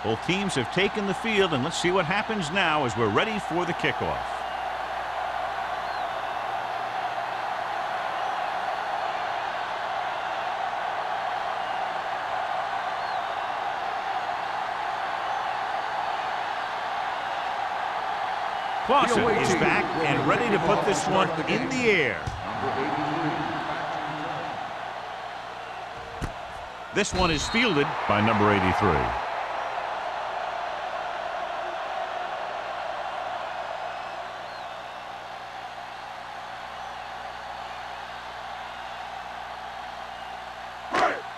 Both teams have taken the field, and let's see what happens now as we're ready for the kickoff. Clausen is back and ready to put this one in the air. This one is fielded by number 83.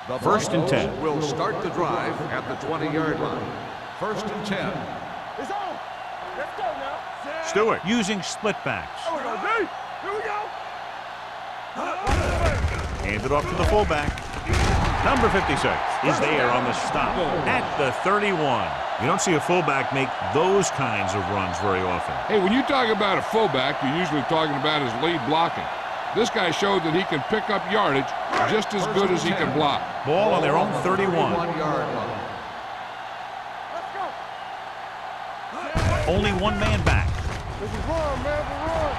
The First and 10. Will start the drive at the 20-yard line. First and 10. It's on. Let's go now. Stewart using split backs. Here we go, D. Here we go. Handed off to the fullback. Number 56 is there on the stop at the 31. You don't see a fullback make those kinds of runs very often. Hey, when you talk about a fullback, you're usually talking about his lead blocking. This guy showed that he can pick up yardage just as good as he can block. Ball on their own 31. Only one man back. This is run, man, run.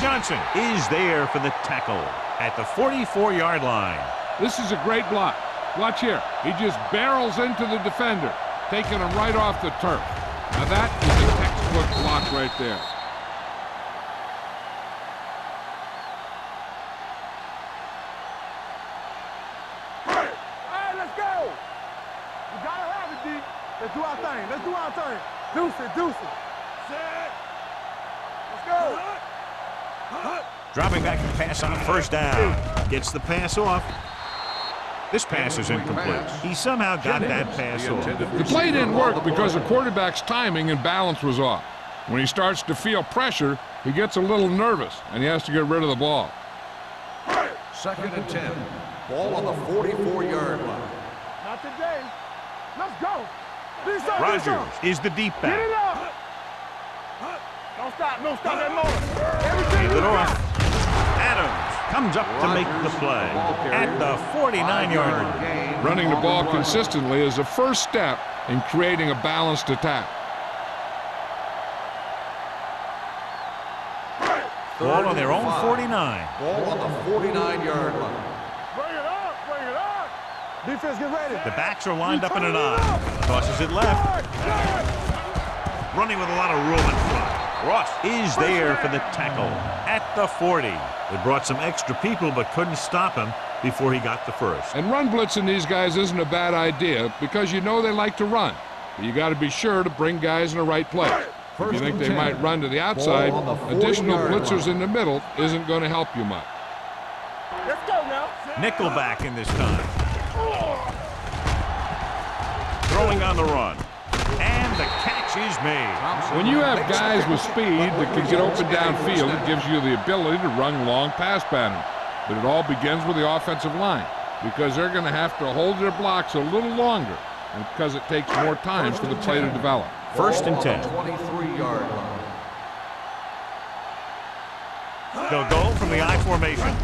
Johnson is there for the tackle at the 44-yard line. This is a great block. Watch here. He just barrels into the defender, taking him right off the turf. Now that is a textbook block right there. Let's do our thing. Let's do our thing. Deuce it, deuce it. Set. Let's go. Dropping back to pass on first down. Gets the pass off. This pass is incomplete. He somehow got that pass off. The play didn't work because the quarterback's timing and balance was off. When he starts to feel pressure, he gets a little nervous, and he has to get rid of the ball. Second and 10. Ball on the 44-yard line. Not today. Let's go. Rogers is the deep back. Get it up. Don't stop that motor. Everything Hand it off. Adams comes up to make the play at the 49-yard line. Running the ball consistently is the first step in creating a balanced attack. Ball on their own 49. Ball on the 49-yard line. Bring it up, bring it up. Defense, get ready. The backs are lined up in an I. Tosses it left. Running with a lot of room in front. Ross is there for the tackle at the 40. They brought some extra people but couldn't stop him before he got the first. And run blitzing these guys isn't a bad idea because you know they like to run. But you got to be sure to bring guys in the right place. If you think they might run to the outside, additional blitzers in the middle isn't going to help you much. Let's go now. Nickelback in this time. Throwing on the run. And the catch is made. When you have guys with speed that can get open downfield, it gives you the ability to run long pass patterns. But it all begins with the offensive line because they're going to have to hold their blocks a little longer and because it takes more time for the play to develop. First and 10. 23-yard line. They'll go from the I formation.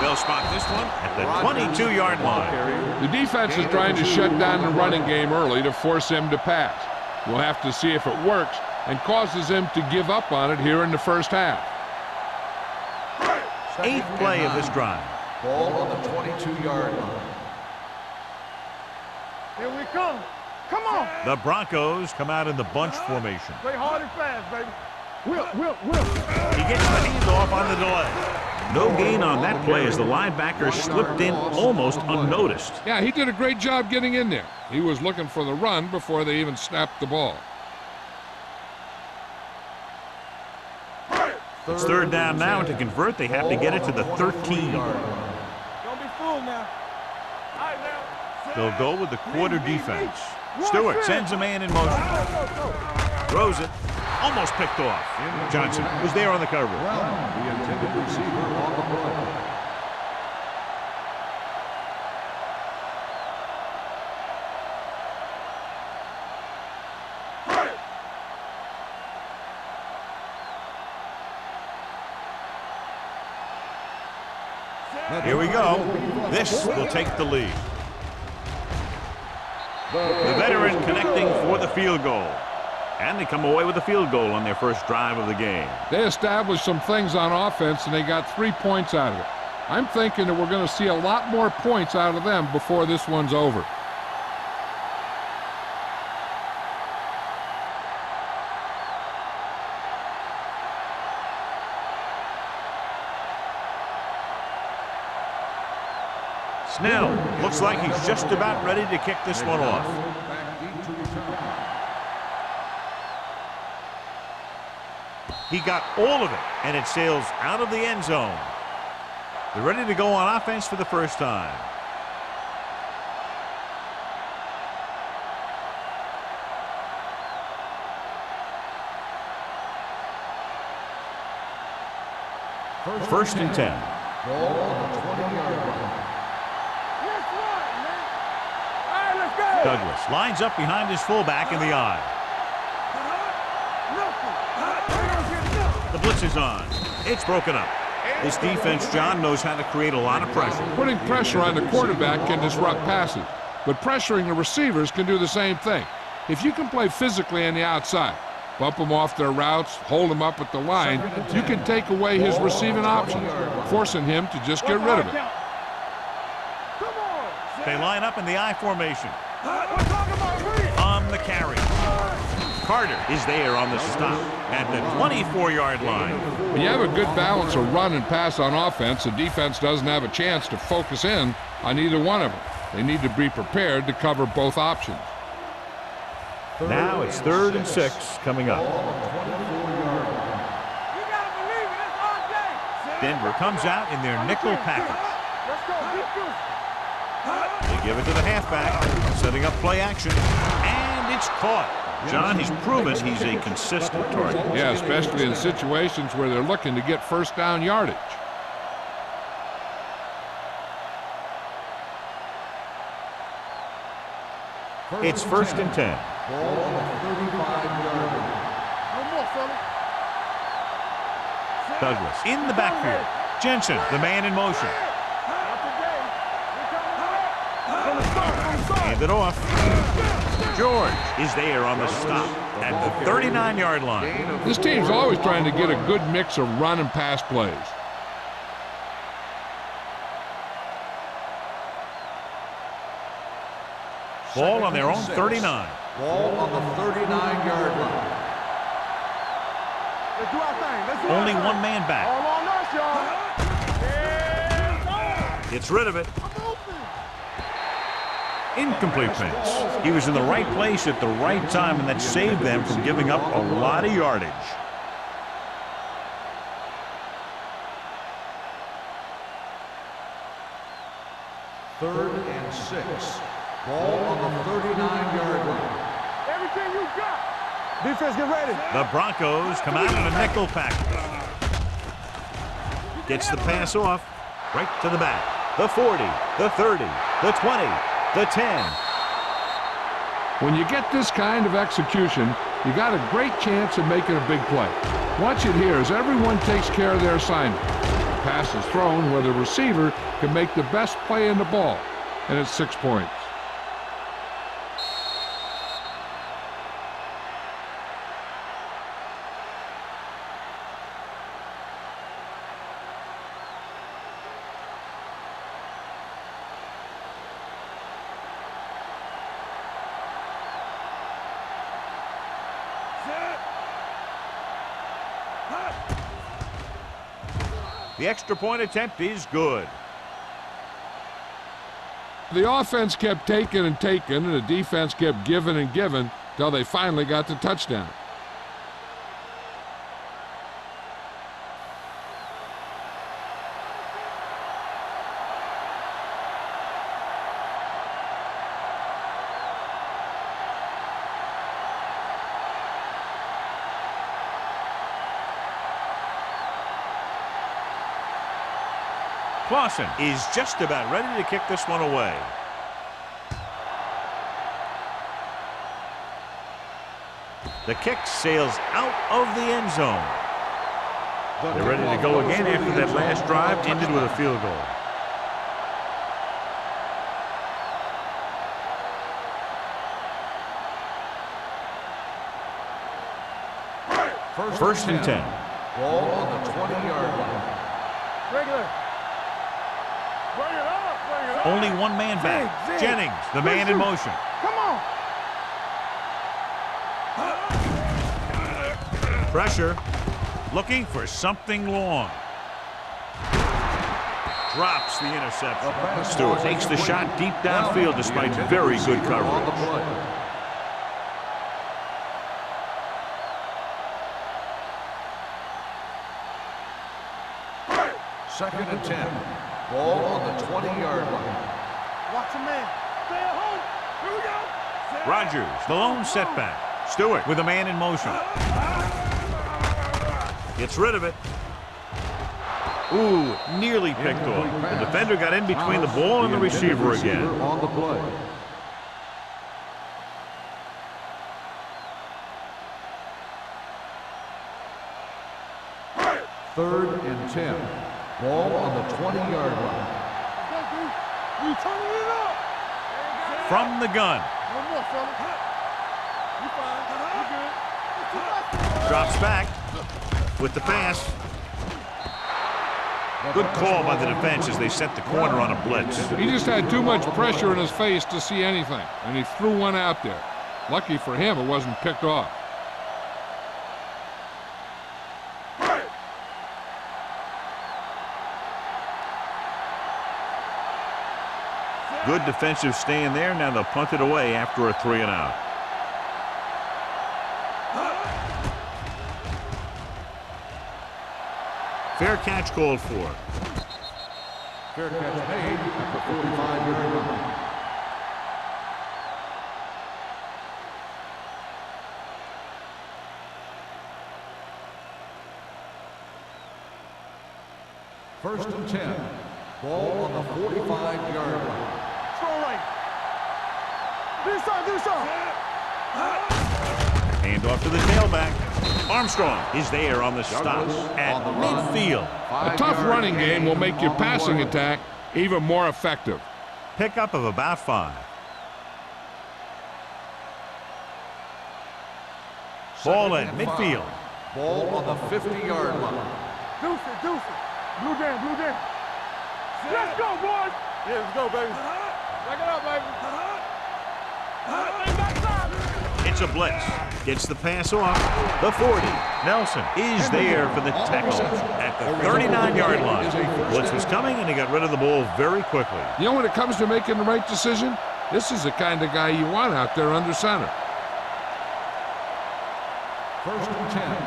They'll spot this one at the 22-yard line. The defense is trying to shut down the running game early to force him to pass. We'll have to see if it works and causes him to give up on it here in the first half. Eighth play of this drive. Ball on the 22-yard line. Here we come. Come on. The Broncos come out in the bunch formation. Play hard and fast, baby. Will. He gets the handoff on the delay. No gain on that play as the linebacker slipped in almost unnoticed. Yeah, he did a great job getting in there. He was looking for the run before they even snapped the ball. It's third down now, and to convert, they have to get it to the 13. Don't be fooled now. All right, now. They'll go with the quarter defense. Stewart sends a man in motion. Throws it. Almost picked off. Johnson was there on the cover. The intended receiver on the play. Here we go. This will take the lead. The veteran connecting for the field goal. And they come away with a field goal on their first drive of the game. They established some things on offense, and they got 3 points out of it. I'm thinking that we're going to see a lot more points out of them before this one's over. Snell looks like he's just about ready to kick this one off. He got all of it, and it sails out of the end zone. They're ready to go on offense for the first time. First and 10. Douglas lines up behind his fullback in the I. The blitz is on. It's broken up. This defense, John, knows how to create a lot of pressure. Putting pressure on the quarterback can disrupt passes, but pressuring the receivers can do the same thing. If you can play physically on the outside, bump them off their routes, hold them up at the line, you can take away his receiving options, forcing him to just get rid of it. They line up in the I formation. On the carry. Carter is there on the stop at the 24-yard line. When you have a good balance of run and pass on offense, the defense doesn't have a chance to focus in on either one of them. They need to be prepared to cover both options. Now it's 3rd and 6 coming up. Denver comes out in their nickel package. They give it to the halfback, setting up play action, and it's caught. John, he's proven he's a consistent target. Yeah, especially in situations where they're looking to get first down yardage. It's 1st and 10. Douglas in the backfield. Jensen, the man in motion. Hand it off. George is there on the stop at the 39-yard line. This team's always trying to get a good mix of run and pass plays. Ball on their own 39. Ball on the 39-yard line. Only one man back. Gets rid of it. Incomplete pass. He was in the right place at the right time, and that saved them from giving up a lot of yardage. Third and 6. Ball on the 39-yard line. Everything you got. Defense, get ready. The Broncos come out in a nickel package. Gets the pass off. Right to the back. The 40, the 30, the 20, the 10. When you get this kind of execution, you got a great chance of making a big play. Watch it here as everyone takes care of their assignment. The pass is thrown where the receiver can make the best play in the ball, and it's 6 points. The extra point attempt is good. The offense kept taking and taking, and the defense kept giving and giving till they finally got the touchdown. Clausen is just about ready to kick this one away. The kick sails out of the end zone. They're ready to go again after that last drive ended with a field goal. First and 10. Ball on the 20-yard line. Regular. Bring it up. Bring it up. Only one man back. Zig. Jennings, the man in motion. Come on. Pressure. Looking for something long. Drops the interception. Stewart takes the shot deep downfield despite very good coverage. Second and 10. Ball on the 20-yard line. Watch a man. Stay at home. Here we go. Rogers, the lone setback. Stewart with a man in motion. Gets rid of it. Ooh, nearly picked off. The defender got in between the ball and the receiver again. On the play. Third and 10. Ball on the 20-yard line. You turning it up. From the gun. One more, fella. You fine. You good. Drops back with the pass. Good call by the defense as they set the corner on a blitz. He just had too much pressure in his face to see anything, and he threw one out there. Lucky for him, it wasn't picked off. Good defensive stand there. Now they'll punt it away after a 3 and out. Fair catch called for. Fair catch made at the 45-yard line. First and 10. Ball on the 45-yard line. Throw right. Do something. Hand off to the tailback. Armstrong is there on the stop at midfield. A tough running game will make your passing attack even more effective. Pickup of about 5. Ball at midfield. Ball on the 50-yard line. Deuce it. Blue down. Let's go, boys. Yeah, let's go, baby. Back it up, baby. It's a blitz. Gets the pass off. The 40. Nelson is there for the tackle at the 39-yard line. Blitz was coming, and he got rid of the ball very quickly. You know, when it comes to making the right decision, this is the kind of guy you want out there under center. First and 10.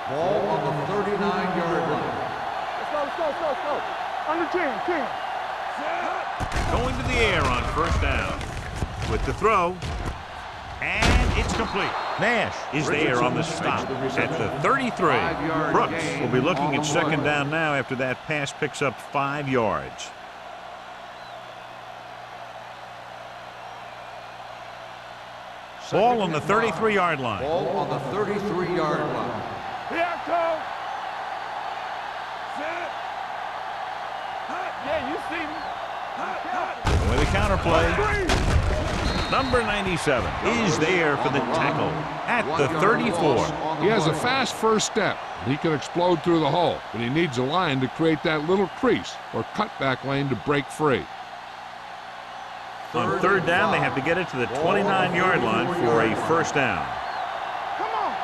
Ball on the 39-yard line. Let's go. Under 10. Going to the air on first down. With the throw. And it's complete. Nash is there on the stop at the 33. Brooks will be looking at second down now after that pass picks up 5 yards. Ball on the 33-yard line. Ball on the 33-yard line. Here I come. Yeah, you see me. With a counterplay. Number 97 is there for the tackle at the 34. He has a fast first step. He can explode through the hole, but he needs a line to create that little crease or cutback lane to break free. On third down, they have to get it to the 29-yard line for a first down. Come on.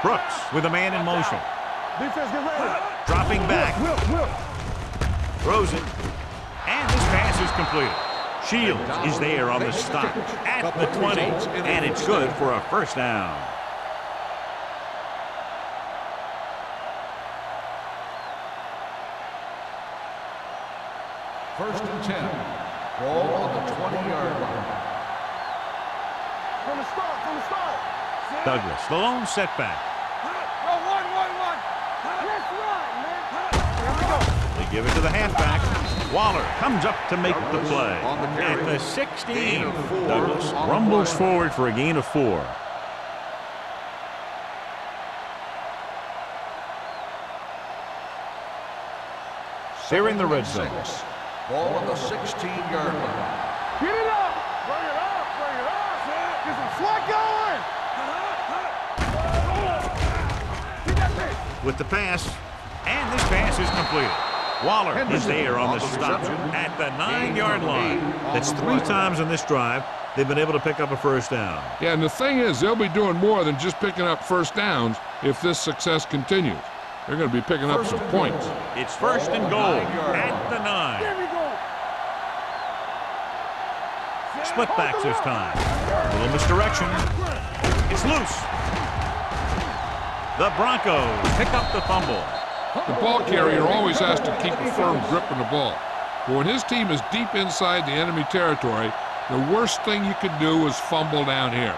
Brooks with a man in motion. Defense, get ready. Dropping back. Will. Throws it. And this pass is completed. Shields is there on the stop at the 20. And it's good for a first down. First and 10. Ball on the 20-yard line. From the start. Douglas, the lone setback. Go, one. Let's run, man. Here we go. They give it to the halfback. Waller comes up to make the play. At the 16, Douglas rumbles forward for a gain of 4. They're in the red zone. Ball on the 16-yard line. Get it up. Bring it up. Get some slack going. with the pass, and this pass is completed. Waller is there on the stop at the 9-yard line. That's 3 times in this drive they've been able to pick up a first down. Yeah, and the thing is, they'll be doing more than just picking up first downs if this success continues. They're going to be picking up some points. It's first and goal at the 9. Split backs this time. A little misdirection. It's loose. The Broncos pick up the fumble. The ball carrier always has to keep a firm grip on the ball. But when his team is deep inside the enemy territory, the worst thing you could do is fumble down here.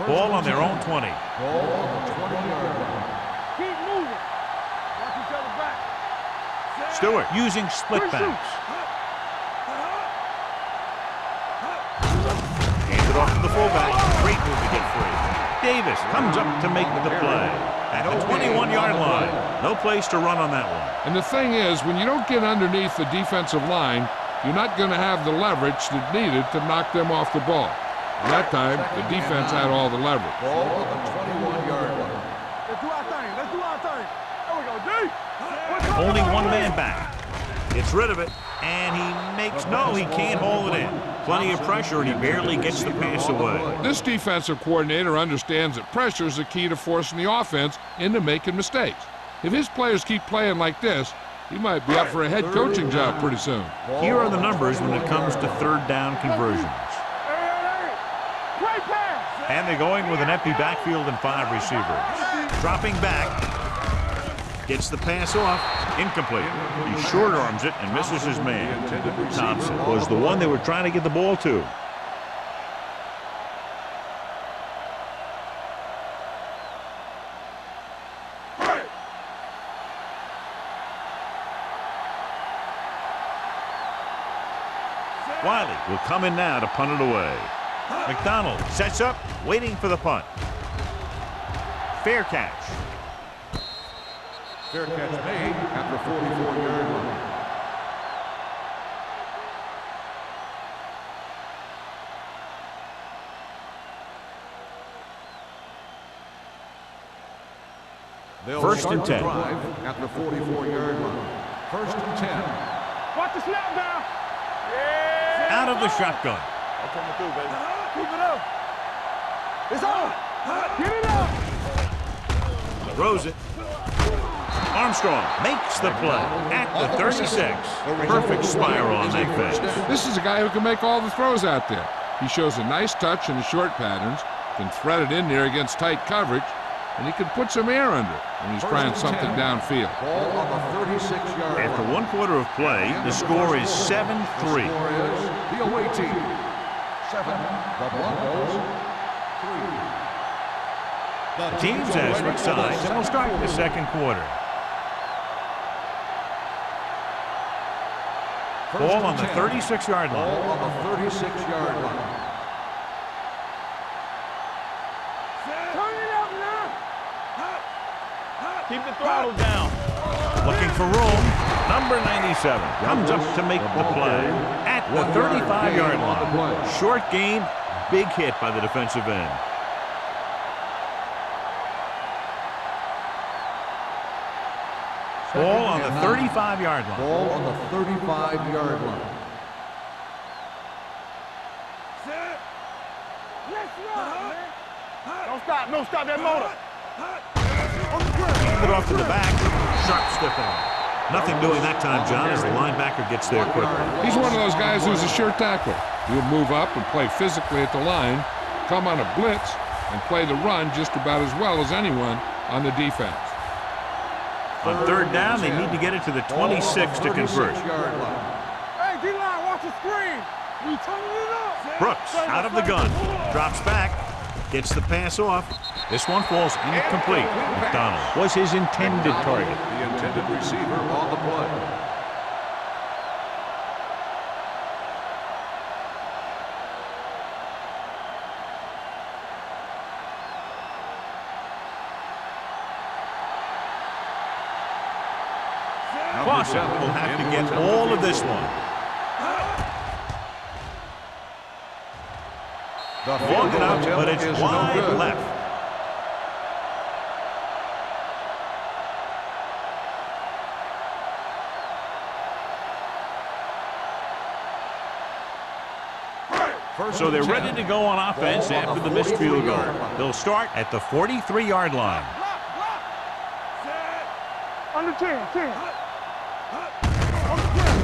Ball on their own 20. Ball on the 20-yard line. Keep moving. Watch each other back. Stewart using split backs. Hands it off to the fullback. Great move to get free. Davis comes up to make the play at the 21-yard line. No place to run on that one. And the thing is, when you don't get underneath the defensive line, you're not going to have the leverage that's needed to knock them off the ball. And that time, the defense had all the leverage. Ball on the 21-yard line. Let's do our thing. Let's do our thing. There we go, D. Only one man back. Gets rid of it, and he makes no, he can't hold it in. Plenty of pressure, and he barely gets the pass away. This defensive coordinator understands that pressure is the key to forcing the offense into making mistakes. If his players keep playing like this, he might be up for a head coaching job pretty soon. Here are the numbers when it comes to third down conversions. And they're going with an empty backfield and 5 receivers. Dropping back. Gets the pass off. Incomplete. He short arms it and misses his man. Thompson was the one they were trying to get the ball to. Wiley will come in now to punt it away. McDonald sets up, waiting for the punt. Fair catch. Fair catch made at the 44-yard line. First and 10. At the 44-yard line. First and 10. Watch the snap down. Yeah. Out of the shotgun. I'll come through, baby. Keep it up. It's on. Get it up. Throws it. Armstrong makes the play at the 36. Perfect spiral on that fence. This is a guy who can make all the throws out there. He shows a nice touch in the short patterns, can thread it in there against tight coverage, and he can put some air under it when he's trying something downfield. Ball on the 36-yard line. After 1 quarter of play, the score is 7-3. Score is the away team 7, the Broncos 3. The teams have switched sides, and we'll start the second quarter. Ball on the 36-yard line. Ball on the 36-yard line. Turn it up now. Keep the throttle down. Looking for room. Number 97 comes up to make the play at the 35-yard line. Short gain, big hit by the defensive end. Ball on the 35-yard line. Ball on the 35-yard line. Let's run, man. Don't stop that motor. Hand it off to the back. Sharp stiff arm. Nothing doing that time, John, as the linebacker gets there quickly. He's one of those guys who's a sure tackler. He'll move up and play physically at the line, come on a blitz, and play the run just about as well as anyone on the defense. On third down, they need to get it to the 26 to convert. Hey, D-line, watch the screen. We turning it up. Brooks out of the gun. Drops back. Gets the pass off. This one falls incomplete. McDonald was his intended target. The intended receiver on the play. Clausen will have to get all of this one. Long enough, but it's wide left. So they're ready to go on offense after the missed field goal. They'll start at the 43-yard line. Under 10.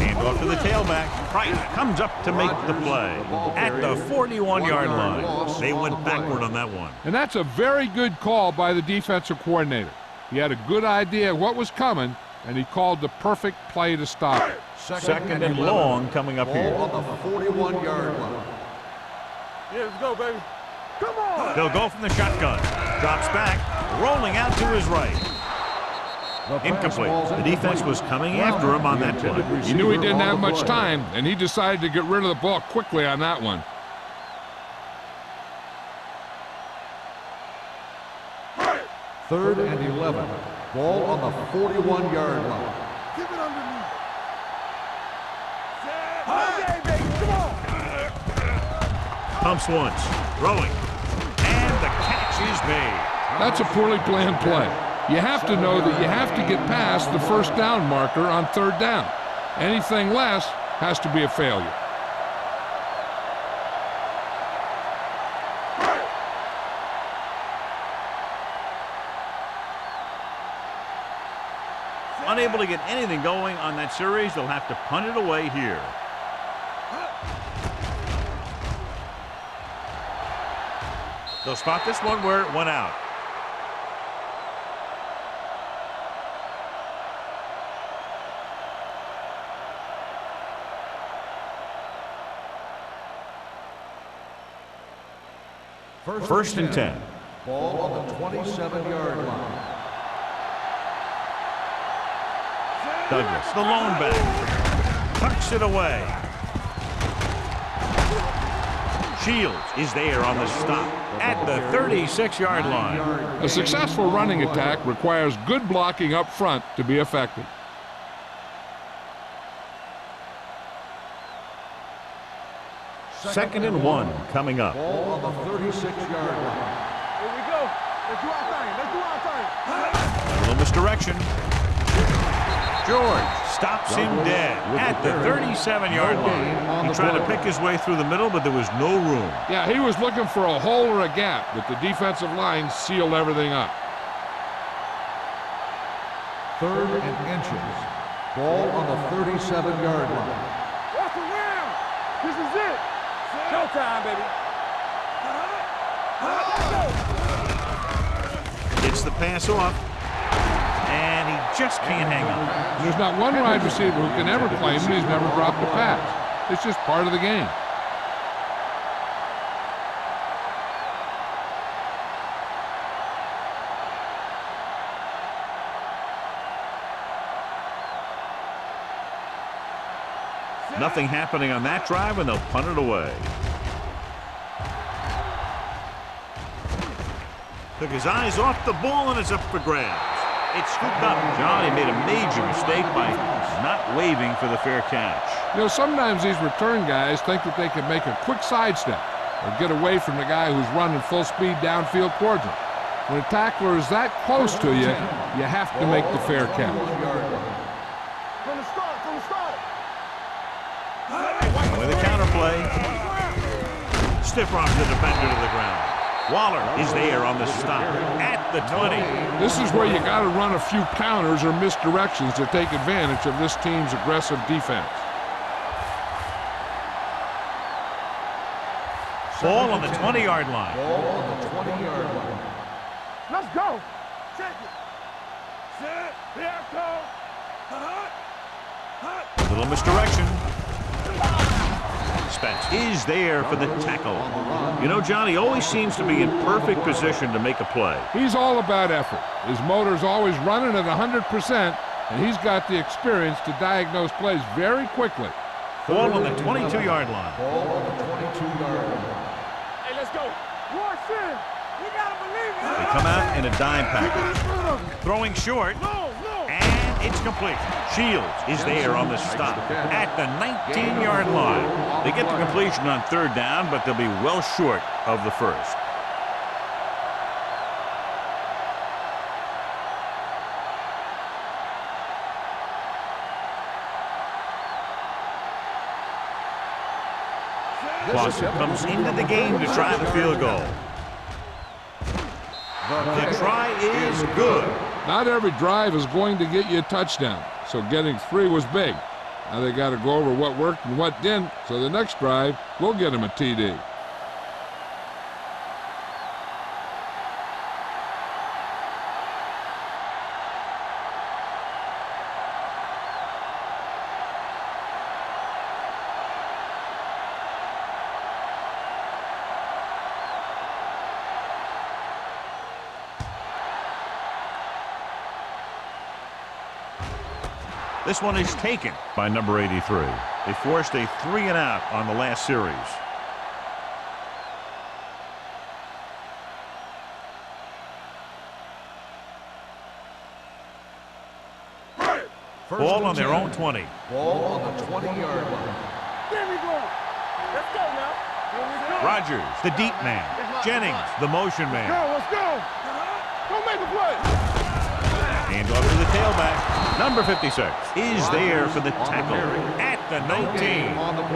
Hand off to the tailback. Price comes up to make the play at the 41-yard line. They went backward on that one. And that's a very good call by the defensive coordinator. He had a good idea of what was coming, and he called the perfect play to stop it. Second and long coming up here. On the 41-yard line. Yeah, let's go, baby. Come on. They'll go from the shotgun. Drops back, rolling out to his right. Incomplete. The defense was coming after him on that play. He knew he didn't have much time, and he decided to get rid of the ball quickly on that one. Third and 11. Ball on the 41-yard line. Keep it underneath. Okay, baby, come on. Pumps once, throwing, and the catch is made. That's a poorly planned play. You have to know that you have to get past the first down marker on third down. Anything less has to be a failure. Unable to get anything going on that series, they'll have to punt it away here. They'll spot this one where it went out. First and 10. Ball on the 27-yard line. Douglas, the lone back, tucks it away. Shields is there on the stop at the 36-yard line. A successful running attack requires good blocking up front to be effective. Second and 1 coming up. Ball on the 36-yard line. Here we go. Let's do our thing. Let's do our thing. A little misdirection. George stops him dead at the 37-yard line. He tried to pick his way through the middle, but there was no room. Yeah, he was looking for a hole or a gap, but the defensive line sealed everything up. Third and inches. Ball on the 37-yard line. What's around? This is it. Showtime, baby. Gets the pass off, and he just can't hang on. There's not one wide receiver who can ever claim that he's never dropped a pass. It's just part of the game. Nothing happening on that drive, and they'll punt it away. Took his eyes off the ball, and it's up for grabs. It's scooped up. Johnny made a major mistake by not waving for the fair catch. You know, sometimes these return guys think that they can make a quick sidestep or get away from the guy who's running full speed downfield towards them. When a tackler is that close to you, you have to make the fair catch. From the start. With a counterplay. Stiff arms the defender to the ground. Waller is there on the stop at the 20. This is where you got to run a few counters or misdirections to take advantage of this team's aggressive defense. Ball on the 20-yard line. Ball on the 20-yard line. Let's go. Check it. Set. Here I come. A little misdirection. Spence is there for the tackle. You know, Johnny always seems to be in perfect position to make a play. He's all about effort. His motor's always running at 100%, and he's got the experience to diagnose plays very quickly. Ball on the 22-yard line. Ball on the 22-yard line. Hey, let's go. Rush in. We gotta believe it. They come out in a dime package. Throwing short. And it's complete. Shields is there on the stop at the 19-yard line. They get the completion on third down, but they'll be well short of the first. Clausen comes into the game to try the field goal. The try is good. Not every drive is going to get you a touchdown, so getting 3 was big. Now they got to go over what worked and what didn't, so the next drive will get them a TD. This one is taken by number 83. They forced a 3-and-out on the last series. Ball on their own 20. Ball on the 20-yard line. There we go. Let's go now. Here we go. Rogers, the deep man. Jennings, the motion man. Let's go. Go make a play. Hand off to the tailback. Number 56 is there for the tackle at the 19.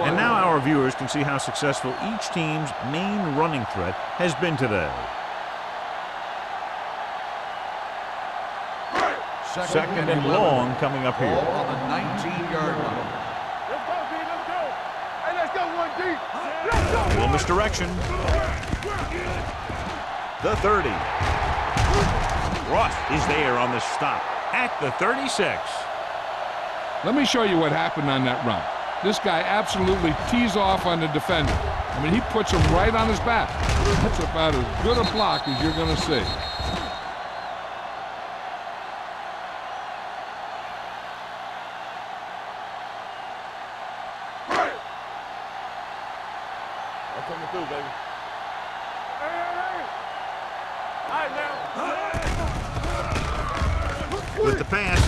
And now our viewers can see how successful each team's main running threat has been today. Second and long coming up here. Ball on the 19-yard line. Let's go, D. Let's go. Hey, let's go, 1 deep. Let's go. A little misdirection. The 30. Ross is there on the stop at the 36. Let me show you what happened on that run. This guy absolutely tees off on the defender. I mean, he puts him right on his back. That's about as good a block as you're going to see. I'm coming through, baby. Hey. All right, now. With the pass.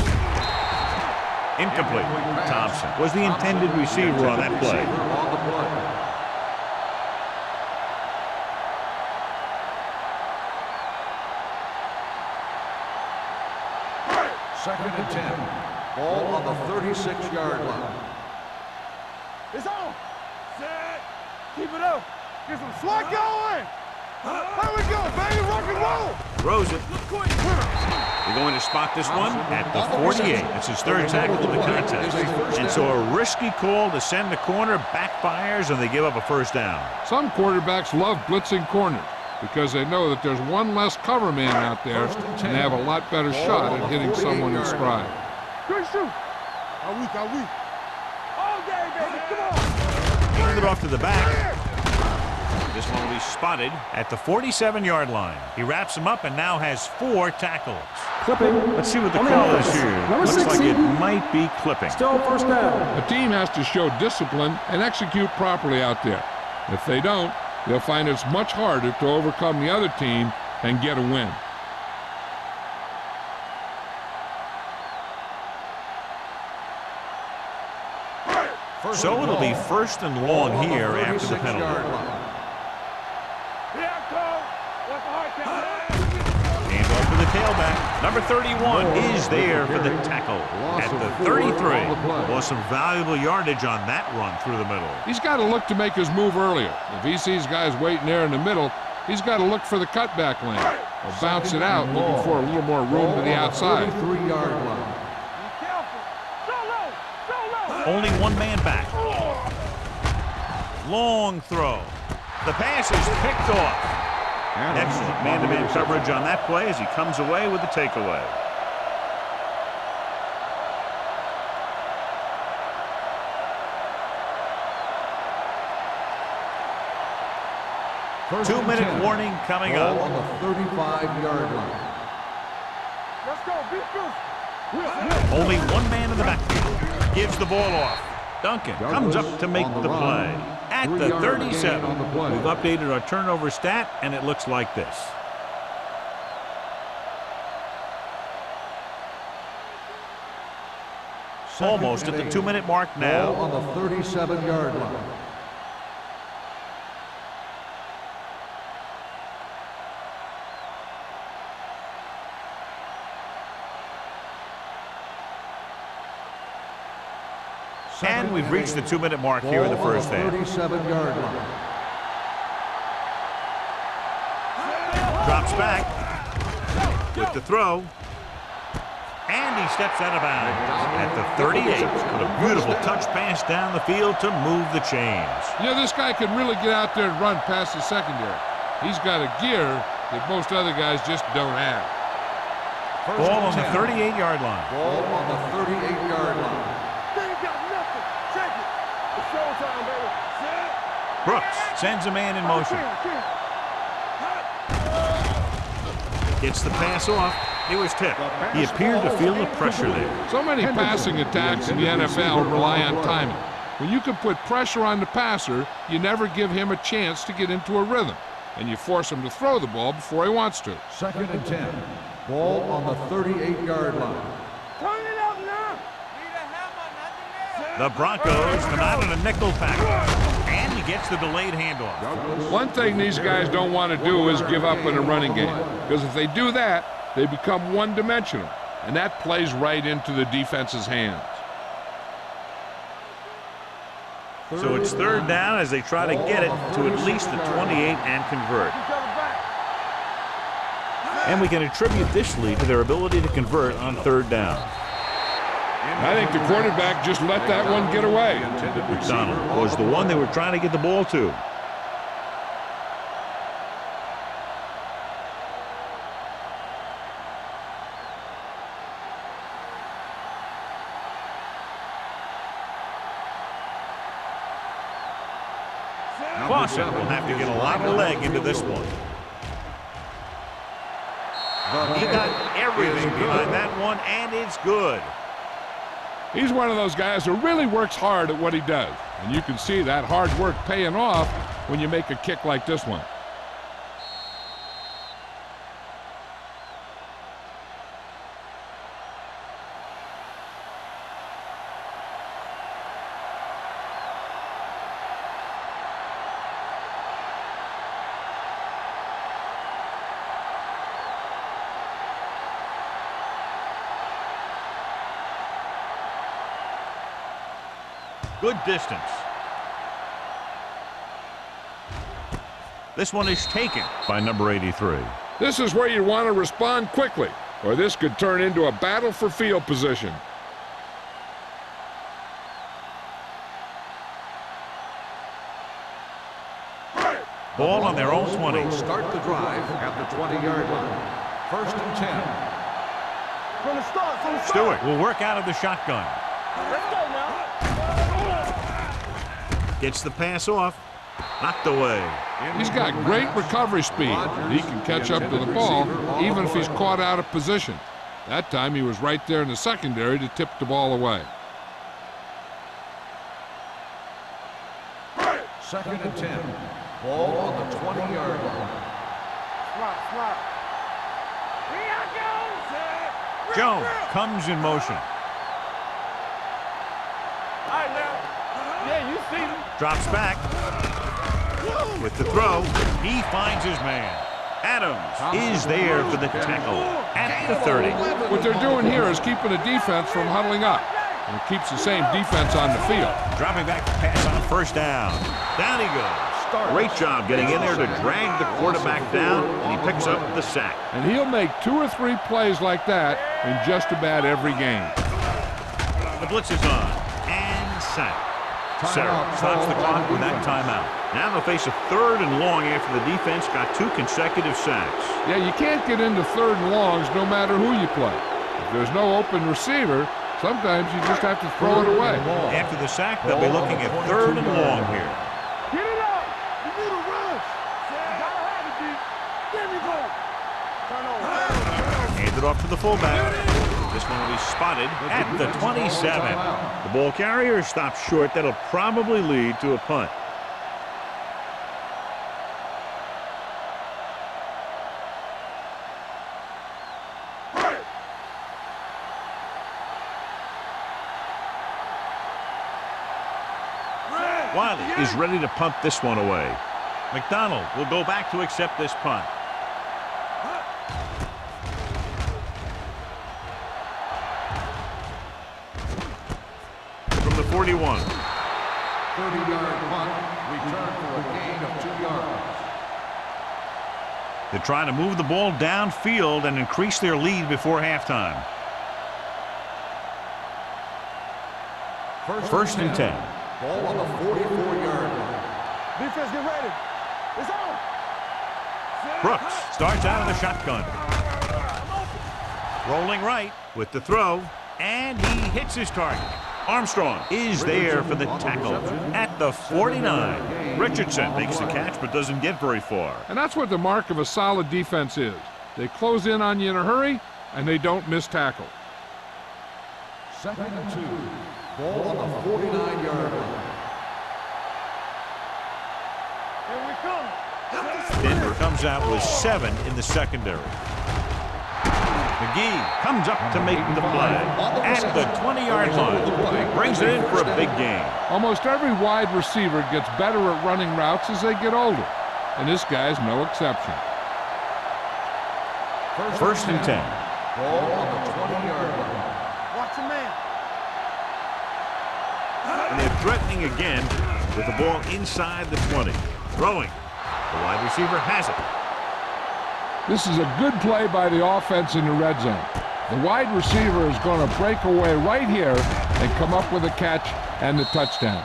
Incomplete. Thompson was the intended receiver on that play. Second and 10. Ball on the 36-yard line. It's on. Set. Keep it up. Get some swat going. Here we go, baby. Rock and roll. Throws it. They're going to spot this one at the 48. That's his third tackle of the contest. And so a risky call to send the corner backfires, and they give up a first down. Some quarterbacks love blitzing corners because they know that there's one less cover man out there, and they have a lot better shot at hitting someone in stride. Good shoot. How weak. All day, baby. Come on. Handed it off to the back. This one will be spotted at the 47-yard line. He wraps him up and now has 4 tackles. Clipping. Let's see what the On the call is offense. here. Number Looks like 60. it might be clipping. Still first down. A team has to show discipline and execute properly out there. If they don't, they'll find it's much harder to overcome the other team and get a win. So it'll be first and long here after the penalty. Here I come. What's the hard count? Hand off to the tailback. Number 31 is there for the tackle at the 33. Well, some valuable yardage on that run through the middle. He's got to look to make his move earlier. If he sees guys waiting there in the middle, he's got to look for the cutback lane. Or bounce it out, looking for a little more room to the outside. 33-yard line. Be careful. So low. Only one man back. Long throw. The pass is picked off. Excellent man-to-man coverage on that play as he comes away with the takeaway. Two-minute warning coming Ball up. on the 35-yard line. Let's go. Be good. Only one man in the backfield. Gives the ball off. Duncan comes up to make the play at the 37. We've updated our turnover stat, and it looks like this. Almost at the 2-minute mark Ball on now. the 37-yard line. And we've reached the 2-minute mark here in the first half. 37-yard line. Drops back with the throw. And he steps out of bounds at the 38. With a beautiful touch pass down the field to move the chains. Yeah, this guy can really get out there and run past the secondary. He's got a gear that most other guys just don't have. Ball on the 38-yard line. Ball on the 38-yard line. They ain't got nothing. Check it. It's showtime, baby. Set. Brooks sends a man in motion. Gets the pass off. It was tipped. He appeared to feel the pressure there. So many passing attacks in the NFL rely on timing. When you can put pressure on the passer, you never give him a chance to get into a rhythm, and you force him to throw the ball before he wants to. 2nd and 10. Ball on the 38-yard line. Turn it up now. The Broncos come out in a nickel package. And he gets the delayed handoff. One thing these guys don't want to do is give up in a running game, because if they do that, they become one-dimensional, and that plays right into the defense's hands. So it's 3rd down as they try to get it to at least the 28 and convert. And we can attribute this lead to their ability to convert on 3rd down. I think the quarterback just let that one get away. McDonald was the one they were trying to get the ball to. Clausen will have to get a lot of leg into this one. He got everything behind that one, and it's good. He's one of those guys who really works hard at what he does. And you can see that hard work paying off when you make a kick like this one. Good distance. This one is taken by number 83. This is where you want to respond quickly, or this could turn into a battle for field position. Ball on their own 20. Start the drive at the 20-yard line. 1st and 10. From the start, Stewart will work out of the shotgun. Let's go now. Gets the pass off. Knocked away. He's got great recovery speed. He can catch up to the ball even if he's caught out of position. That time he was right there in the secondary to tip the ball away. 2nd and 10. Ball on the 20-yard line. Slot. Here I go. Jones comes in motion. All right, now. Yeah, you see him. Drops back. With the throw, he finds his man. Adams is there for the tackle at the 30. What they're doing here is keeping the defense from huddling up. And it keeps the same defense on the field. Dropping back to pass on 1st down. Down he goes. Great job getting in there to drag the quarterback down, and he picks up the sack. And he'll make 2 or 3 plays like that in just about every game. The blitz is on, and sack. Sarah stops the clock with that timeout. Now they'll face a 3rd and long after the defense got 2 consecutive sacks. Yeah, you can't get into 3rd and longs no matter who you play. If there's no open receiver, sometimes you just have to throw it away. After the sack, they'll be looking at 3rd and long here. Get it up. You need a rush. You gotta have it, dude. There we go. Turn over. Hand it off to the fullback. This one will be spotted at the 27. The ball carrier stops short. That'll probably lead to a punt. Wiley is ready to punt this one away. McDonald will go back to accept this punt. From the 41. 30-yard punt, return for a gain of 2 yards. They're trying to move the ball downfield and increase their lead before halftime. First and 10. Ball on the 44-yard line. Defense, get ready. It's on. Brooks starts out of the shotgun. Rolling right with the throw, and he hits his target. Armstrong is there for the tackle at the 49. Richardson makes the catch but doesn't get very far. And that's what the mark of a solid defense is. They close in on you in a hurry, and they don't miss tackle. 2nd and 2. Ball on the 49-yard line. Here we come. Denver comes out with 7 in the secondary. McGee comes up to make the play at the 20-yard line. Brings it in for a big gain. Almost every wide receiver gets better at running routes as they get older, and this guy's no exception. First and 10. Ball on the 20-yard line. Watch your man. And they're threatening again with the ball inside the 20. Throwing. The wide receiver has it. This is a good play by the offense in the red zone. The wide receiver is going to break away right here and come up with a catch and the touchdown.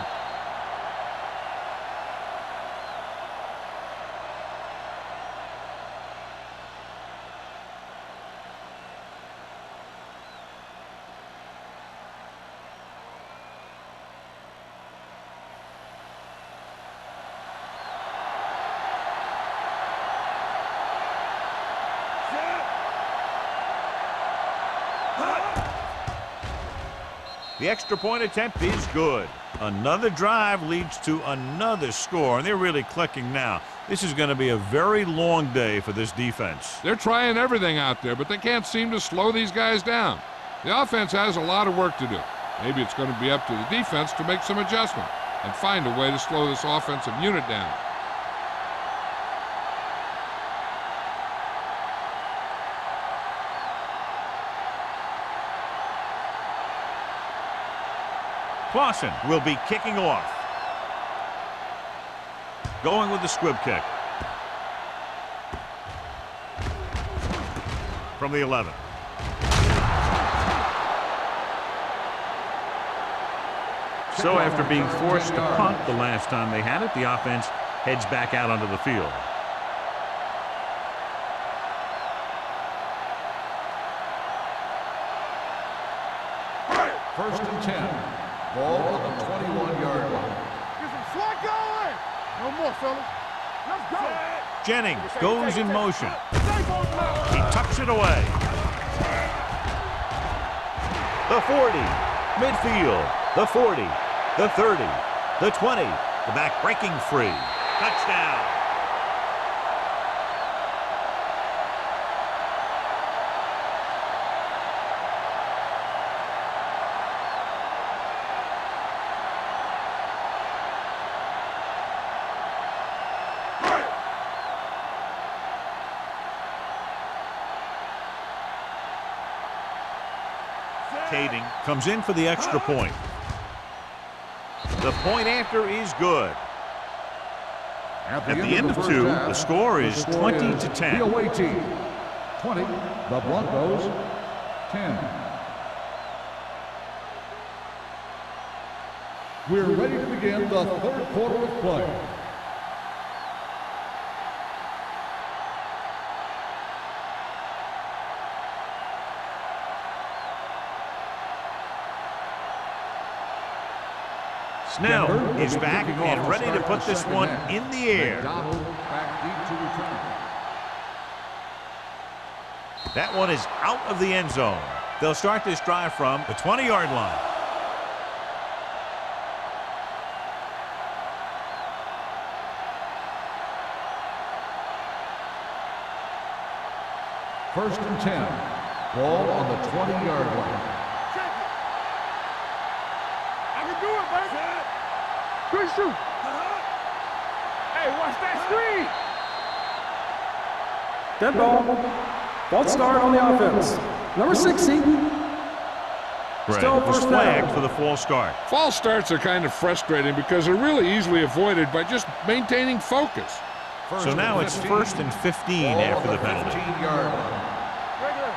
The extra point attempt is good. Another drive leads to another score, and they're really clicking now. This is going to be a very long day for this defense. They're trying everything out there, but they can't seem to slow these guys down. The offense has a lot of work to do. Maybe it's going to be up to the defense to make some adjustment and find a way to slow this offensive unit down. Clausen will be kicking off. Going with the squib kick. From the 11. So after being forced to punt the last time they had it, the offense heads back out onto the field. First and 10. Ball on the 21-yard line. Get some swat going. No more, fellas. Let's go. Jennings goes in motion. He tucks it away. The 40. Midfield. The 40. The 30. The 20. The back breaking free. Touchdown. Kading comes in for the extra point. The point after is good. At the end of 2, the score is 20-10. The away team, 20. The Broncos, 10. We're ready to begin the third quarter of play. Snell is back and ready to put this one in the air. Back deep to return. That one is out of the end zone. They'll start this drive from the 20-yard line. First and 10. Ball on the 20-yard line. I can do it, baby. Good shoot. Hey, watch that screen. Dead ball. False start on the offense. Number 60. spread. Still It was first flagged down. for the false start. False starts are kind of frustrating because they're really easily avoided by just maintaining focus. So now it's 1st and 15 after the penalty. 15-yard line. Regular.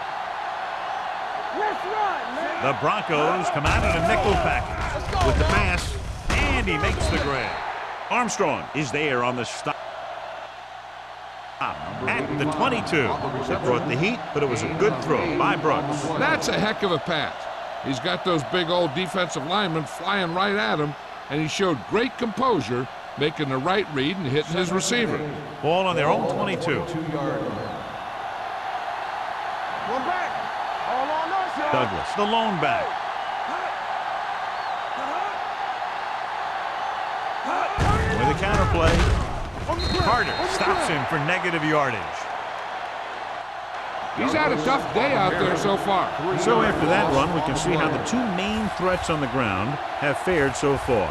Let's run, man. The Broncos come out in a nickel package with the pass, and he makes the grab. Armstrong is there on the stop at the 22. It brought the heat, but it was a good throw by Brooks. That's a heck of a pass. He's got those big old defensive linemen flying right at him, and he showed great composure, making the right read and hitting his receiver. Ball on their own 22. 2-yard line. One back. All on us, y'all. Douglas, the lone back. With a counterplay, Carter stops him for negative yardage. He's had a tough day out there so far. So after that run, we can see how the two main threats on the ground have fared so far.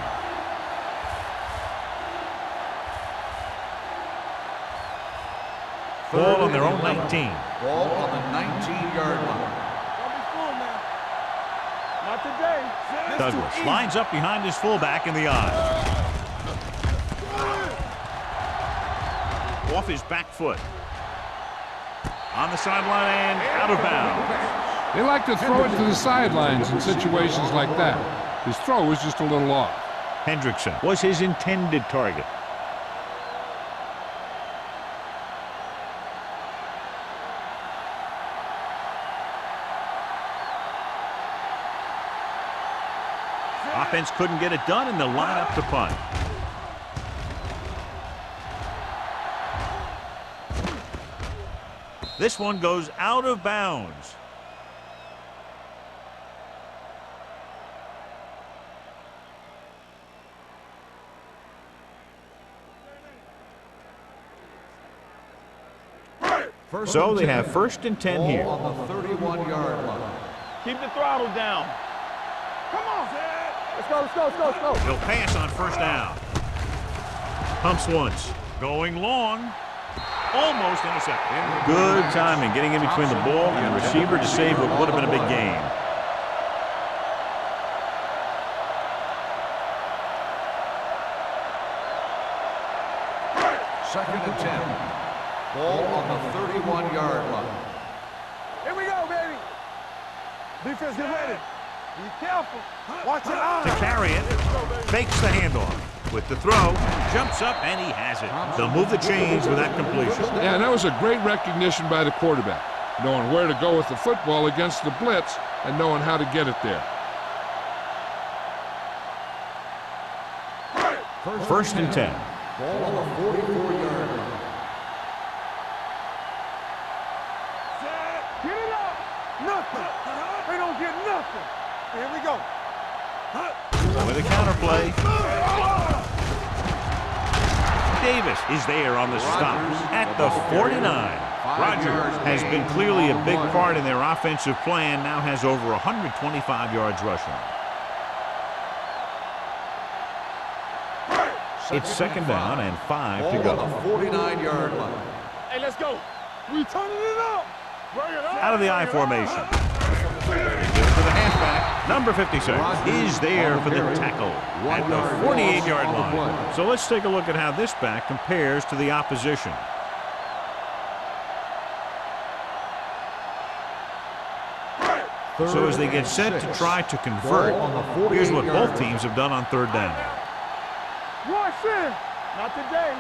Ball on their own 19. Ball on the 19-yard line. Don't be fooled, man. Not today. Douglas lines up behind his fullback in the eye. Off his back foot. On the sideline and out of bounds. They like to throw it to the sidelines in situations like that. His throw was just a little off. Hendrickson was his intended target. Offense couldn't get it done, and they'll line up to punt. This one goes out of bounds. So they have 1st and 10 here. Ball on the 31-yard line. Keep the throttle down. Come on. Let's go, let's go, let's go, let's go. He'll pass on 1st down. Pumps once. Going long. Almost intercepted. Good timing, getting in between the ball and the receiver to save what would have been a big gain. Second and 10. Ball on the 31-yard line. Here we go, baby. Defense, get ready. Be careful. Watch your eyes. To carry it, fakes the handoff. With the throw, jumps up, and he has it. They'll move the chains with that completion. Yeah, and that was a great recognition by the quarterback, knowing where to go with the football against the blitz and knowing how to get it there. 1st and 10. Ball on the 44-yard line. Get it up. Nothing. They don't get nothing. Here we go. With a counterplay. Davis is there on the stop at the 49. Rogers has been clearly a big part in their offensive plan, now has over 125 yards rushing. It's 2nd down and 5 to Ball go. on the 49-yard line. Hey, let's go. We turning it up. Bring it up. Out of the I formation. To the halfback, number 56 is there for the tackle at the 48-yard line. So let's take a look at how this back compares to the opposition. So as they get set to try to convert, here's what both teams have done on 3rd down. Rush in. Not today.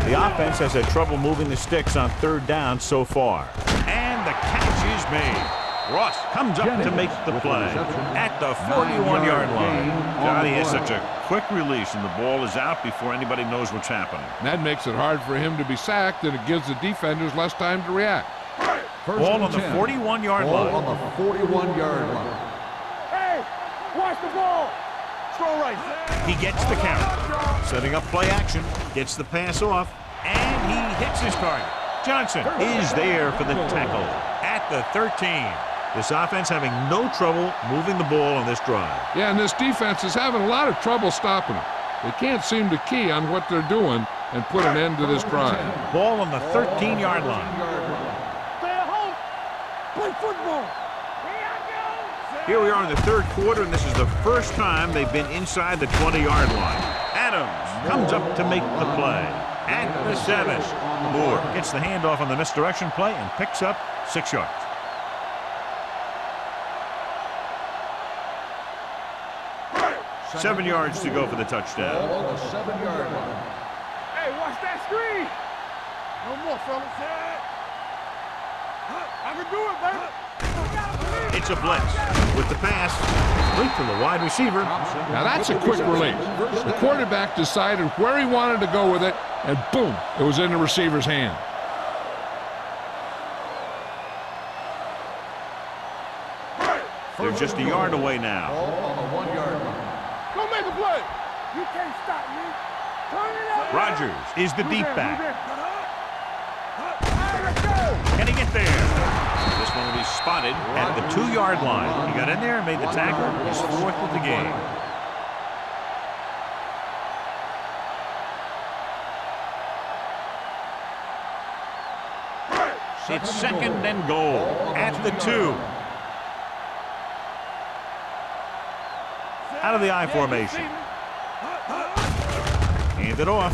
The offense has had trouble moving the sticks on 3rd down so far. And the catch is made. Ross comes up to make the play at the 41-yard line. Johnny has such a quick release, and the ball is out before anybody knows what's happening. And that makes it hard for him to be sacked, and it gives the defenders less time to react. Ball on the 41-yard Ball on line. the 41-yard line. Hey, watch the ball. Throw right. He gets the count. Setting up play action. Gets the pass off, and he hits his target. Johnson is there for the tackle at the 13. This offense having no trouble moving the ball on this drive. Yeah, and this defense is having a lot of trouble stopping them. They can't seem to key on what they're doing and put an end to this drive. Ball on the 13-yard line. Stay at home. Play football. Here we are in the third quarter, and this is the first time they've been inside the 20-yard line. Adams comes up to make the play. At the 7, Moore gets the handoff on the misdirection play and picks up 6 yards. Seven yards to go for the touchdown. Ball on the 7-yard line. Hey, watch that screen. No more, fellas. I can do it, baby. It's a blitz with the pass complete to the wide receiver. Now that's a quick release. The quarterback decided where he wanted to go with it, and boom, it was in the receiver's hand. They're just a yard away now. Ball on the 1-yard line. Go make a play. You can't stop me. Turn it up. Rogers is the deep back. Let's go. Can he get there? This one will be spotted at the 2-yard line. He got in there and made the tackle. His 4th of the game. It's 2nd and goal at the 2. Out of the I formation. Hand it off.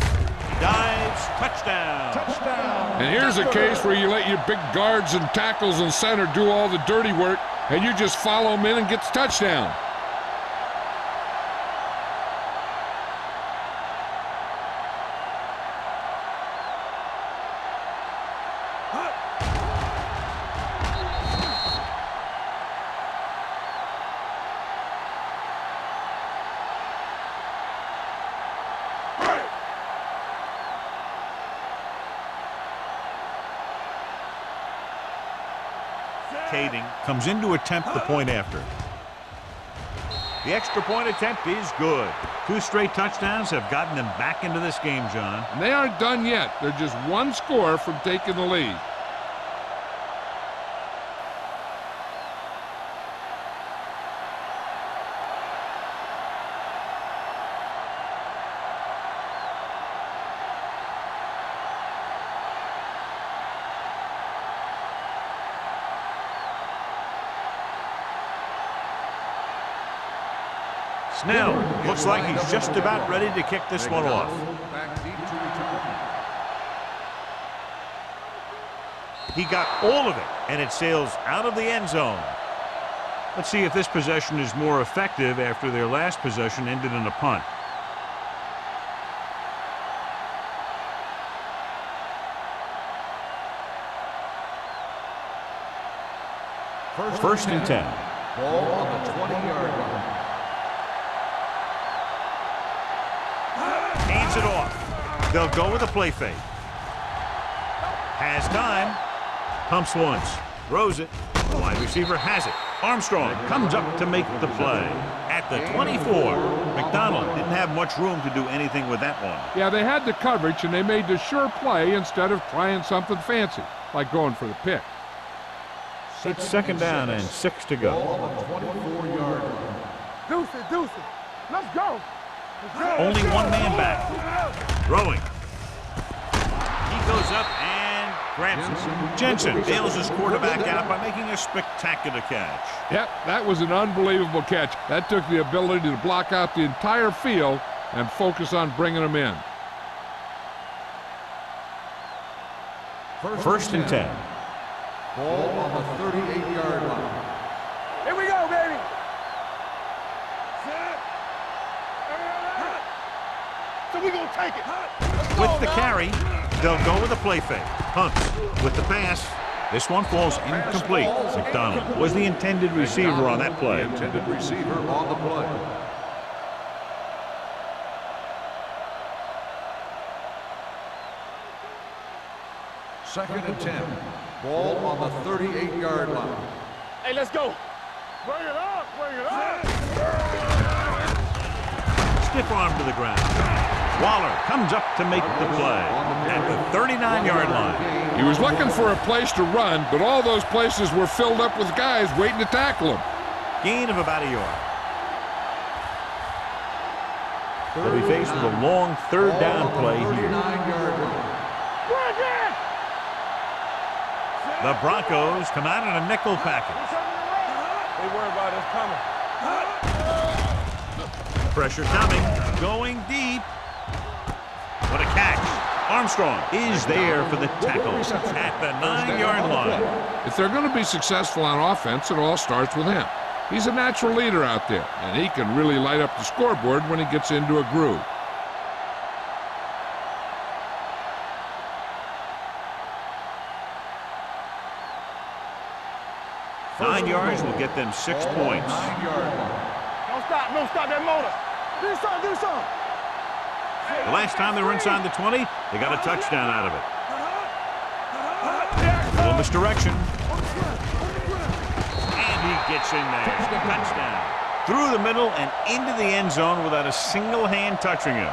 Dives. Touchdown. And here's a case where you let your big guards and tackles and center do all the dirty work, and you just follow them in and get the touchdown. Kading comes in to attempt the point after. The extra point attempt is good. 2 straight touchdowns have gotten them back into this game, John. And they aren't done yet. They're just one score from taking the lead. Snell looks like he's just about ready to kick this one off. Back deep to return. He got all of it, and it sails out of the end zone. Let's see if this possession is more effective after their last possession ended in a punt. First and 10. Ball on the 20-yard line. Hands it off. They'll go with a play fake. Has time. Pumps once. Throws it. The wide receiver has it. Armstrong comes up to make the play. At the 24. McDonald didn't have much room to do anything with that one. Yeah, they had the coverage, and they made the sure play instead of trying something fancy, like going for the pick. It's 2nd down and 6 to go. Ball on the 24-yard line. Deuce it. Let's go. Only one man back. Throwing. He goes up and grabs it. Jensen bails his quarterback out by making a spectacular catch. Yep, that was an unbelievable catch. That took the ability to block out the entire field and focus on bringing them in. First and 10. Ball on the 38-yard line. Here we go, baby. So we gonna take it. With the carry, they'll go with a play fake. Hunts with the pass. This one falls incomplete. McDonald was the intended receiver on that play. Intended receiver on the play. Second and 10. Ball on the 38-yard line. Hey, let's go. Bring it up. Stiff arm to the ground. Waller comes up to make the play at the 39-yard line. He was looking for a place to run, but all those places were filled up with guys waiting to tackle him. Gain of about a yard. They'll be faced with a long 3rd down play here. 39-yard line. The Broncos come out in a nickel package. They worry about us coming. Pressure coming. Going deep. What a catch. Armstrong is there for the tackle at the 9-yard line. If they're going to be successful on offense, it all starts with him. He's a natural leader out there, and he can really light up the scoreboard when he gets into a groove. Nine yards will get them 6 points. 9-yard line. Don't stop that motor. Do something. The last time they were inside the 20, they got a touchdown out of it. A little misdirection. And he gets in there. Touchdown. Through the middle and into the end zone without a single hand touching him.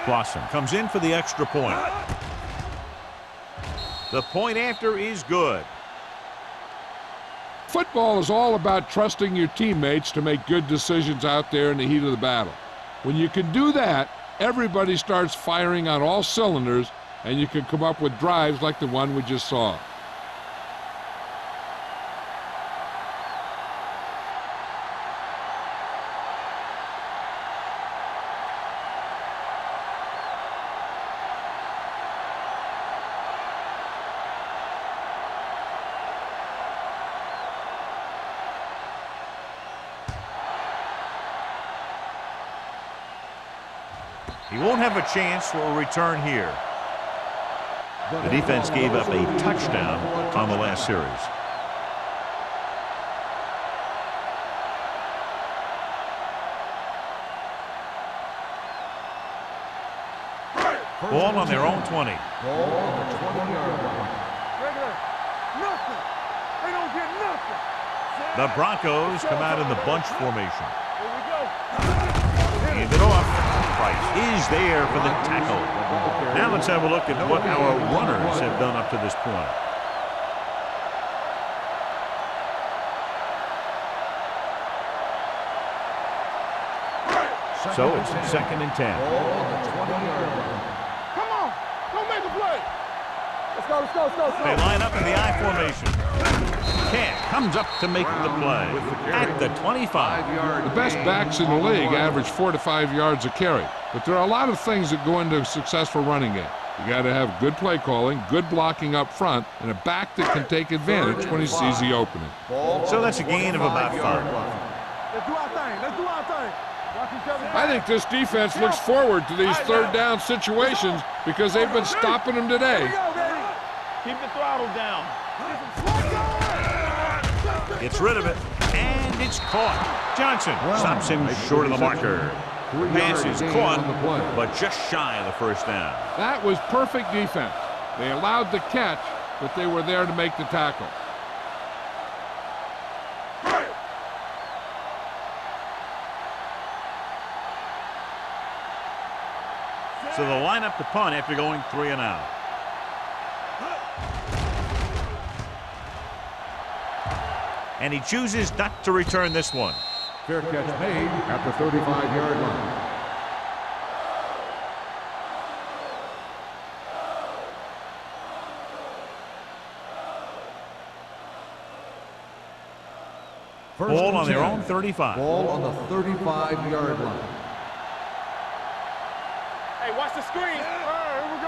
Clausen comes in for the extra point. The point after is good. Football is all about trusting your teammates to make good decisions out there in the heat of the battle. When you can do that, everybody starts firing on all cylinders, and you can come up with drives like the one we just saw. He won't have a chance for a return here. The defense gave up a touchdown on the last series. Ball on their own 20. Ball on the 20-yard line. Regular. Nothing. They don't get nothing. The Broncos come out in the bunch formation. Here we go. Hand it off. Price is there for the tackle. Now let's have a look at what our runners have done up to this point. So it's 2nd and 10. Ball on the 20-yard line. Come on. Don't make a play. Let's go. They line up in the I formation. Camp comes up to make the play at the 25. The best backs in the league average 4 to 5 yards a carry, but there are a lot of things that go into a successful running game. You got to have good play calling, good blocking up front, and a back that can take advantage when he sees the opening. So that's a gain of about 5. Let's do our thing. Watch each other. I think this defense looks forward to these third down situations because they've been stopping them today. Here we go, baby. Keep the throttle down. Gets rid of it, and it's caught. Johnson stops him short of the marker. Pass is caught, but just shy of the first down. That was perfect defense. They allowed the catch, but they were there to make the tackle. So they'll line up the punt after going 3 and out. And he chooses not to return this one. Fair catch made at the 35-yard line. Ball on their own 35. Ball on the 35-yard line. Hey, watch the screen. All right, here we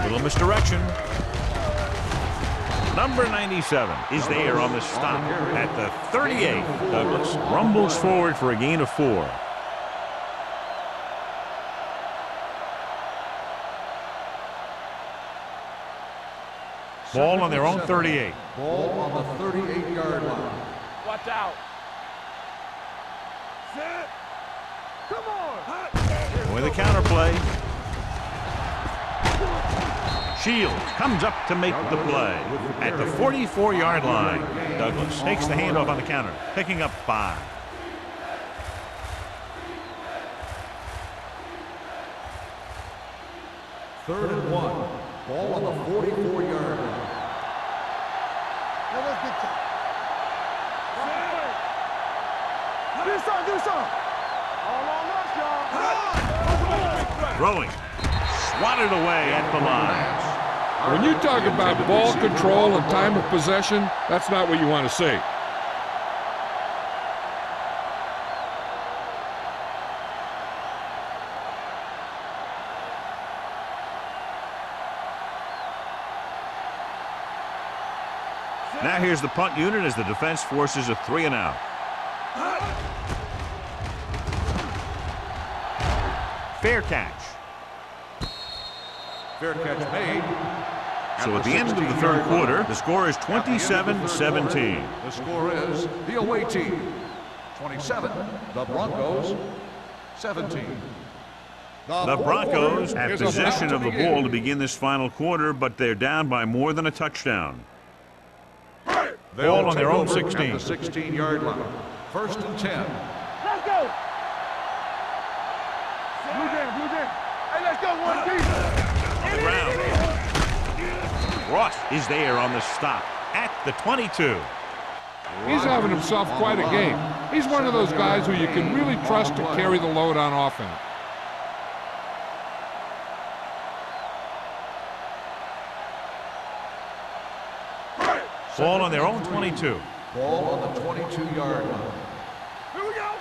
go. Little misdirection. Number 97 is there on the stop at the 38. Douglas rumbles forward for a gain of 4. Ball on their own 38. Ball on the 38-yard line. Watch out. Set. Come on. With a counter play. Shields comes up to make the play. At the 44-yard line, Douglas takes the handoff on the counter, picking up 5. Third and 1. Ball on the 44-yard line. Let's get to do something. All on us, y'all. Throwing. Swatted away at the line. When you talk about ball control and time of possession, that's not what you want to see. Now here's the punt unit as the defense forces a 3-and-out. Fair catch. Fair catch made. So at the end of the third quarter, the score is 27-17. The score is the away team 27, the Broncos 17. The Broncos have Here's a possession foul of to the begin. ball to begin this final quarter, but they're down by more than a touchdown. Ball on their own 16. At the 16-yard line. First and 10. Let's go. Blue jam. Hey, let's go, one deep. On the ground. Ross is there on the stop at the 22. He's having himself quite a game. He's one of those guys who you can really trust to carry the load on offense. Ball on their own 22. Ball on the 22-yard line. Here we go.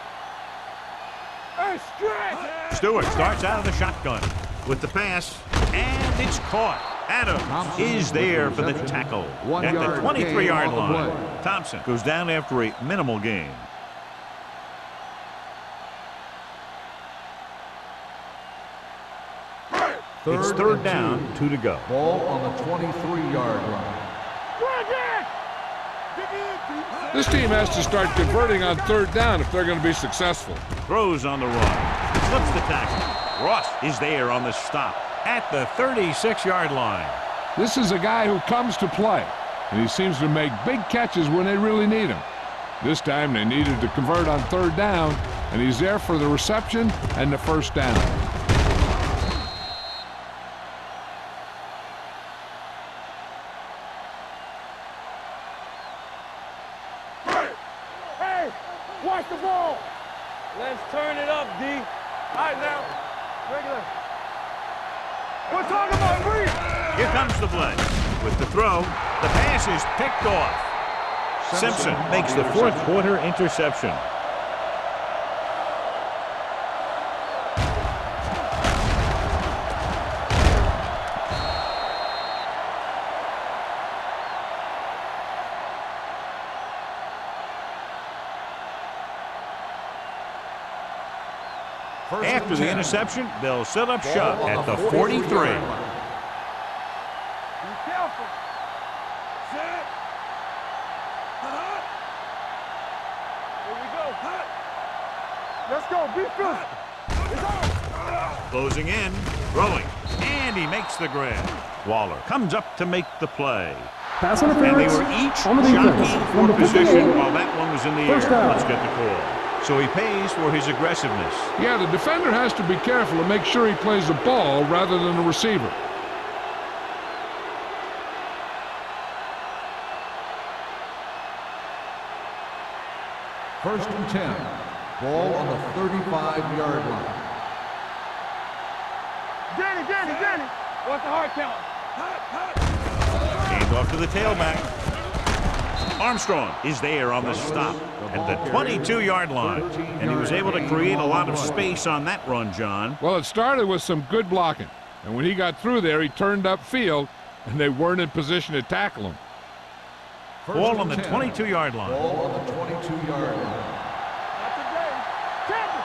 Hey, stretch. Stewart starts out of the shotgun with the pass, and it's caught. Adams is there for the tackle at the 23-yard line. Thompson goes down after a minimal gain. It's third down, 2 to go. Ball on the 23-yard line. This team has to start converting on third down if they're going to be successful. Throws on the run. Slips the tackle. Ross is there on the stop at the 36-yard line. This is a guy who comes to play, and he seems to make big catches when they really need him. This time they needed to convert on third down, and he's there for the reception and the first down. Hey, watch the ball. Let's turn it up, D. All right, now. Regular. We're talking about Reed. Here comes the play. With the throw, the pass is picked off. Simpson makes the fourth quarter interception. After the interception, they'll set up shop at the 43. Be careful. Set. Here we go. Let's go. Be fast. It's on. Closing in, throwing, and he makes the grab. Waller comes up to make the play. Pass And they interference were each on the defense. jockeying for Number position 58. while that one was in the air. First down. Let's get the call. So he pays for his aggressiveness. Yeah, the defender has to be careful to make sure he plays the ball rather than the receiver. First and 10. Ball on the 35-yard line. Danny. What's the hard count? Hand off to the tailback. Armstrong is there on the stop at the 22-yard line. And he was able to create a lot of space on that run, John. Well, it started with some good blocking. And when he got through there, he turned upfield, and they weren't in position to tackle him. Ball on the 22-yard line. Ball on the 22-yard line. Not today. Champion.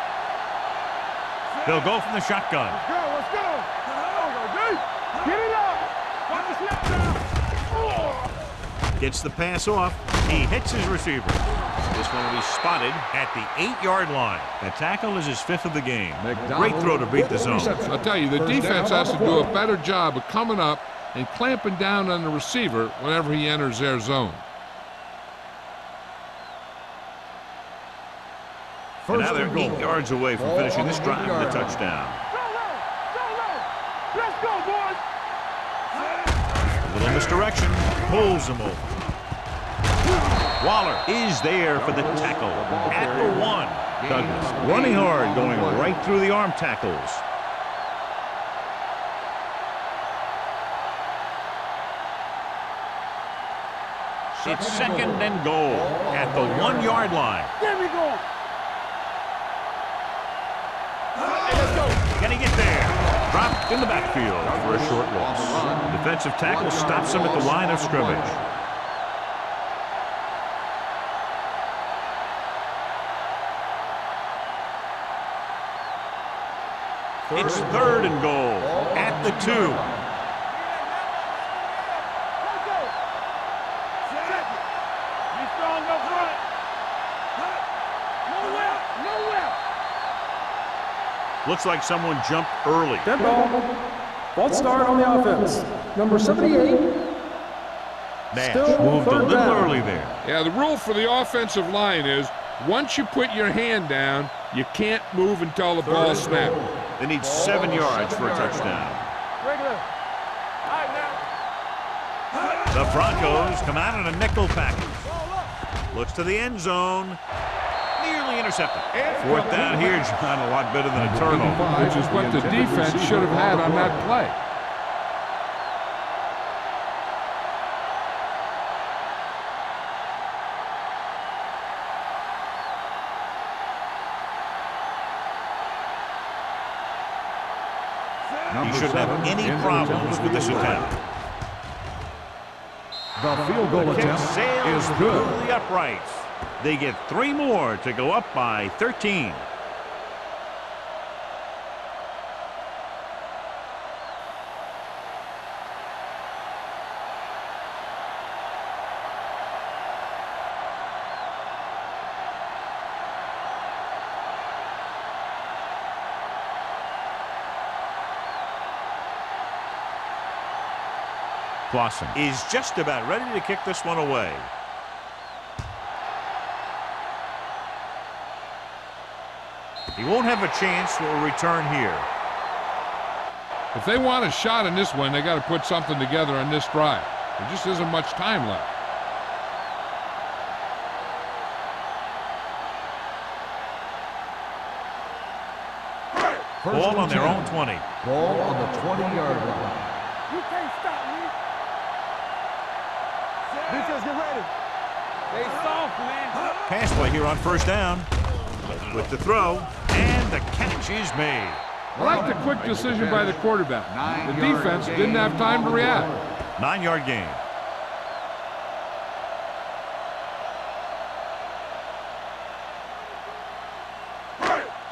They'll go from the shotgun. Let's go. Get it up. Watch the snap down. Gets the pass off. He hits his receiver. This one will be spotted at the 8-yard line. The tackle is his 5th of the game. Great throw to beat the zone. I'll tell you, the defense has to do a better job of coming up and clamping down on the receiver whenever he enters their zone. And now they're 8 yards away from finishing this drive with a touchdown. Let's go, boys! A little misdirection, pulls him over. Waller is there for the tackle at the 1. Douglas running hard, going right through the arm tackles. It's 2nd and goal at the 1-yard line. There we go! Hey, let's go! Can he get there? Dropped in the backfield for a short loss. Defensive tackle stops him at the line of scrimmage. It's 3rd and goal at the 2. Looks like someone jumped early. Dead ball. False start on the offense. Number 78. Nash Still moved a 3rd little down. early there. Yeah, the rule for the offensive line is once you put your hand down, you can't move until the ball snaps. They need 7 yards for a touchdown. Regular. All right, now. The Broncos come out in a nickel package. Looks to the end zone. Nearly intercepted. 4th down here, John, a lot better than a turnover. Which is what the defense should have had on that play. He shouldn't have any problems with this attempt. The field goal Kick attempt sails is through good. the uprights. They get 3 more to go up by 13. Clausen is just about ready to kick this one away. He won't have a chance for a return here. If they want a shot in this one, they got to put something together on this drive. There just isn't much time left. Ball on their own 20. Ball on the 20-yard line. You can't stop me. Defense, get ready. They soft, man. Pass play here on 1st down. With the throw, and the catch is made. I like the quick decision by the quarterback. The defense didn't have time to react. 9-yard gain.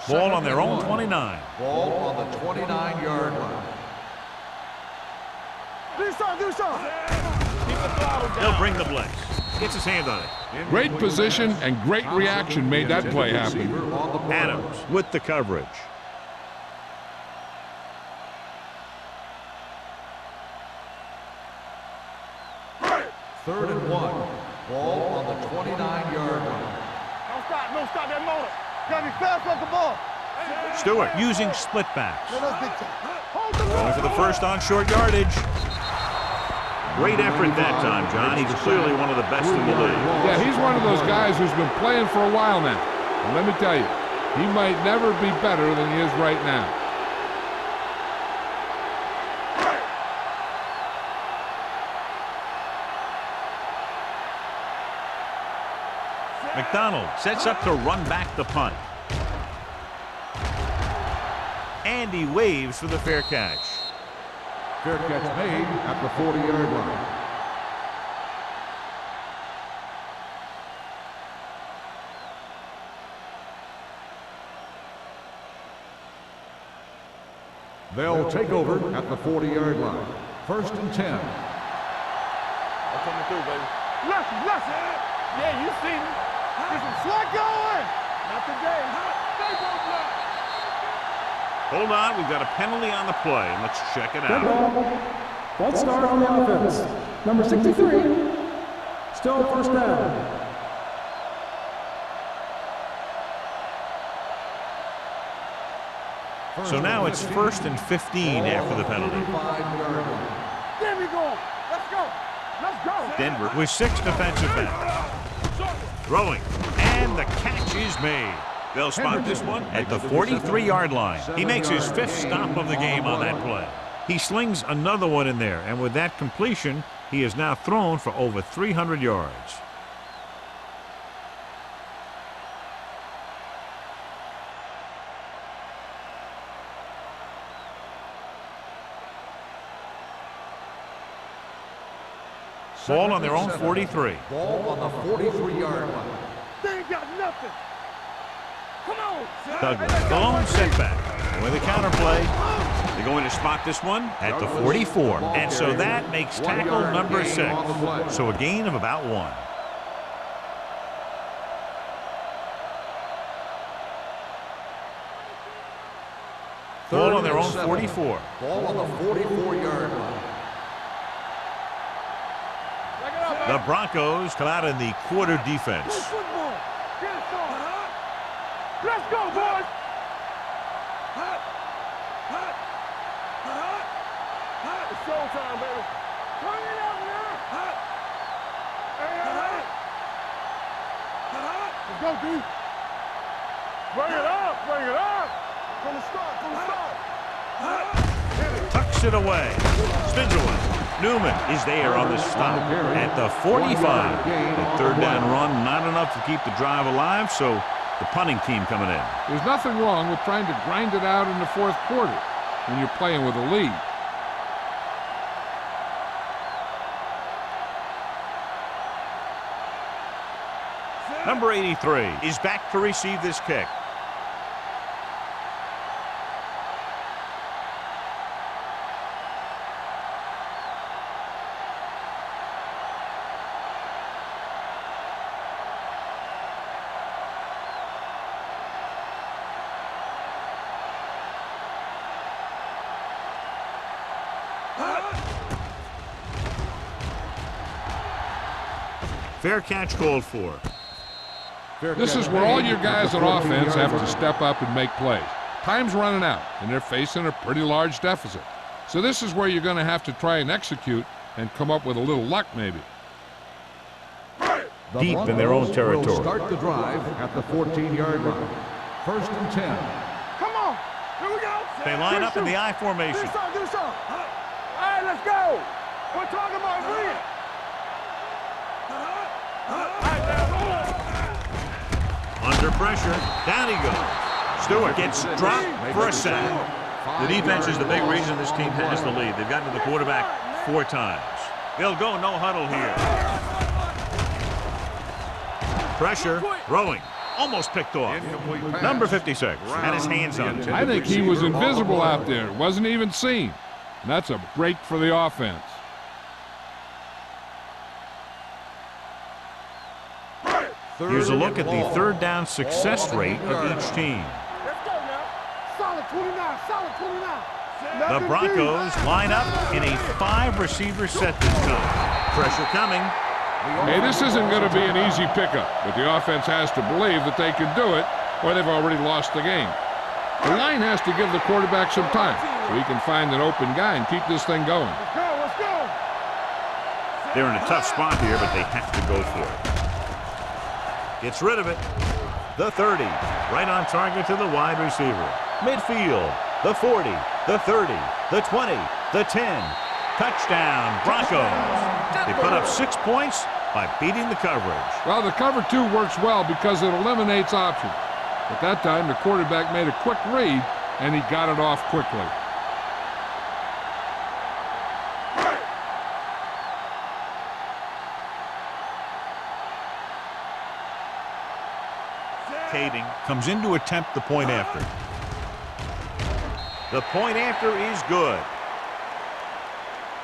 Ball on their own 29. Ball on the 29-yard line. Do something. They'll bring the blitz. Gets his hand on it. Great position and great reaction made that play happen. Adams with the coverage. Third and 1. Ball on the 29-yard line. Don't stop that motor. Gotta be fast like the ball. Stewart using split backs. Let us get hold the Going for the first on short yardage. Great effort that time, John. He's clearly one of the best in the league. Yeah, he's one of those guys who's been playing for a while now. And let me tell you, he might never be better than he is right now. McDonald sets up to run back the punt. And he waves for the fair catch. Fair catch made at the 40-yard line. They'll take over at the 40-yard line. 1st and 10. I'm coming through, baby. Listen. Yeah, you see me. Get some slot going. Not today. Stay on block. Hold on, we've got a penalty on the play. Let's check it Dead out. ball. False start on the offense. Number 63. Still first down. So now it's 1st and 15 after the penalty. There we go. Let's go. Let's go. Denver with 6 defensive backs. Throwing, and the catch is made. They'll spot this one at the 43-yard line. He makes his 5th stop of the game on that play. He slings another one in there, and with that completion, he has now thrown for over 300 yards. Ball on their own 43. Ball on the 43-yard line. They ain't got nothing. Come on. Douglas, the lone setback. With the counterplay, they're going to spot this one at the 44. And so that makes tackle number 6. So a gain of about 1. Ball on their own 44. Ball on the 44-yard line. The Broncos come out in the quarter defense. Football. Get it on. Let's go, boys. It's showtime, baby. Bring it up now. Let's go, D. Bring it up. Bring it up. From the start. From the start. Tucks it away. Spins away. Newman is there on the stop at the 45. The 3rd down run, not enough to keep the drive alive, so the punting team coming in. There's nothing wrong with trying to grind it out in the 4th quarter when you're playing with a lead. Number 83 is back to receive this kick. Fair catch called for. This is where all your guys on offense have to step up and make plays. Time's running out, and they're facing a pretty large deficit. So this is where you're going to have to try and execute and come up with a little luck, maybe. Deep in their own territory. Will start the drive at the 14-yard line. 1st and 10. Come on. Here we go. They line up in the I formation. Do something. Do something. All right, let's go. We're talking about win. Under pressure, down he goes. Stewart gets dropped for a sack. The defense is the big reason this team has the lead. They've gotten to the quarterback 4 times. They'll go no huddle here. Pressure, throwing, almost picked off. Number 56 had his hands on it. I think he was invisible out there. Wasn't even seen. And that's a break for the offense. Here's a look at the 3rd down success rate of each team. Let's go now. Solid 29. Solid 29. The Broncos line up in a 5-receiver set this time. Pressure coming. Hey, this isn't going to be an easy pickup, but the offense has to believe that they can do it, or they've already lost the game. The line has to give the quarterback some time so he can find an open guy and keep this thing going. Let's go. Let's go. They're in a tough spot here, but they have to go for it. Gets rid of it. The 30, right on target to the wide receiver. Midfield, the 40, the 30, the 20, the 10. Touchdown, Broncos. They put up 6 points by beating the coverage. Well, the cover 2 works well because it eliminates options. At that time, the quarterback made a quick read, and he got it off quickly. Kading comes in to attempt the point after. The point after is good.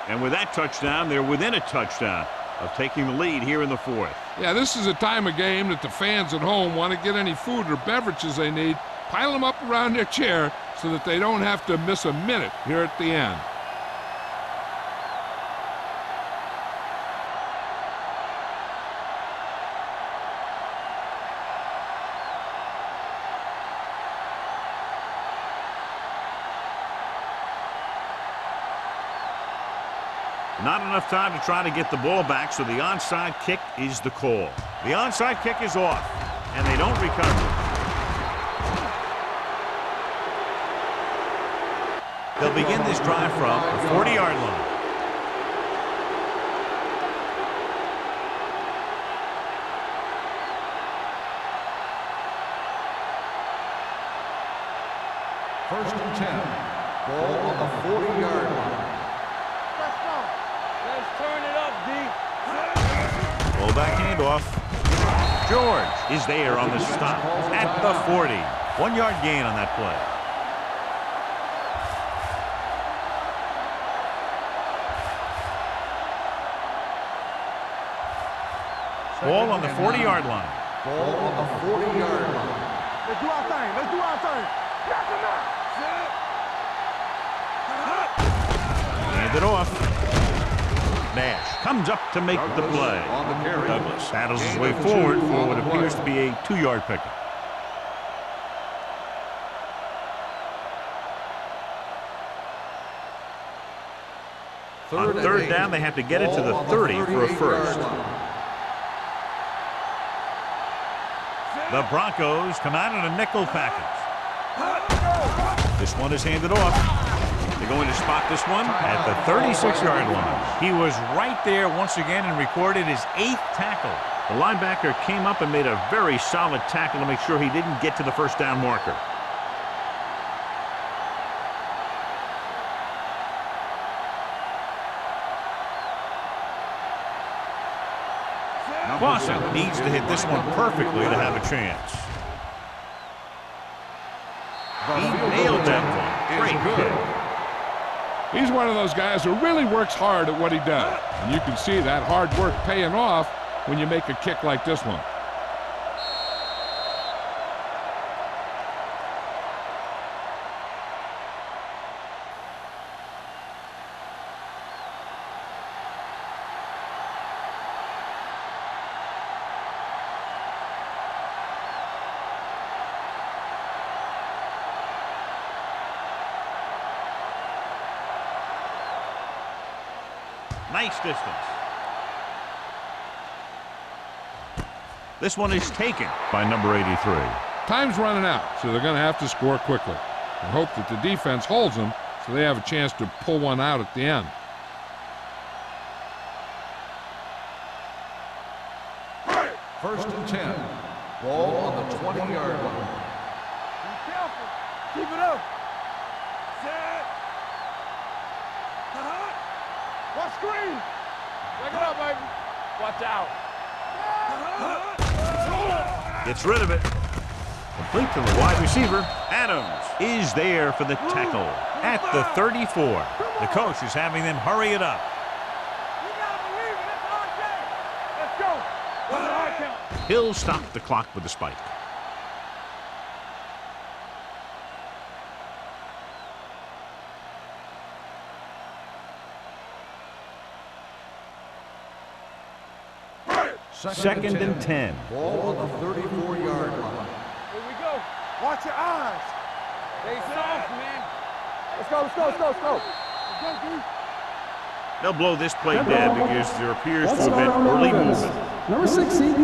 And with that touchdown, they're within a touchdown of taking the lead here in the 4th. Yeah, this is a time of game that the fans at home want to get any food or beverages they need, pile them up around their chair so that they don't have to miss a minute here at the end. Not enough time to try to get the ball back, so the onside kick is the call. The onside kick is off, and they don't recover. They'll begin this drive from the 40-yard line. First and 10. Ball on the 40-yard line. Let's go. Let's turn it up, D. Fullback handoff. George is there on the stop at the 40. 1-yard gain on that play. Ball on the 40-yard line. Ball on the 40-yard line. Let's do our thing. Let's do our thing. Got them out. Hand it off. Nash comes up to make the play. On the carry. Douglas battles his way forward for what appears to be a 2-yard pickup. On third down, they have to get it to the 30 for a first. The Broncos come out in a nickel package. This one is handed off. They're going to spot this one at the 36-yard line. He was right there once again and recorded his 8th tackle. The linebacker came up and made a very solid tackle to make sure he didn't get to the first down marker. Clausen needs to hit this one perfectly to have a chance. He nailed that one. Great kick. He's one of those guys who really works hard at what he does. And you can see that hard work paying off when you make a kick like this one. Nice distance. This one is taken by number 83. Time's running out, so they're going to have to score quickly and hope that the defense holds them so they have a chance to pull one out at the end. First and 10. Ball on the 20-yard line. Be careful. Keep it up. Set. Watch screen. Take it up, baby. Watch out. Gets rid of it. Complete to the wide receiver. Adams is there for the tackle at the 34. The coach is having them hurry it up. You gotta believe it. It's our game. Let's go. What's the hard count? He'll stop the clock with the spike. Second and 10. Ball on the 34-yard line. Here we go. Watch your eyes. Stay soft, man. Let's go, let's go, let's go, let's go. Let's go, dude. They'll blow this play dead because there appears to have been early movement. Number 60.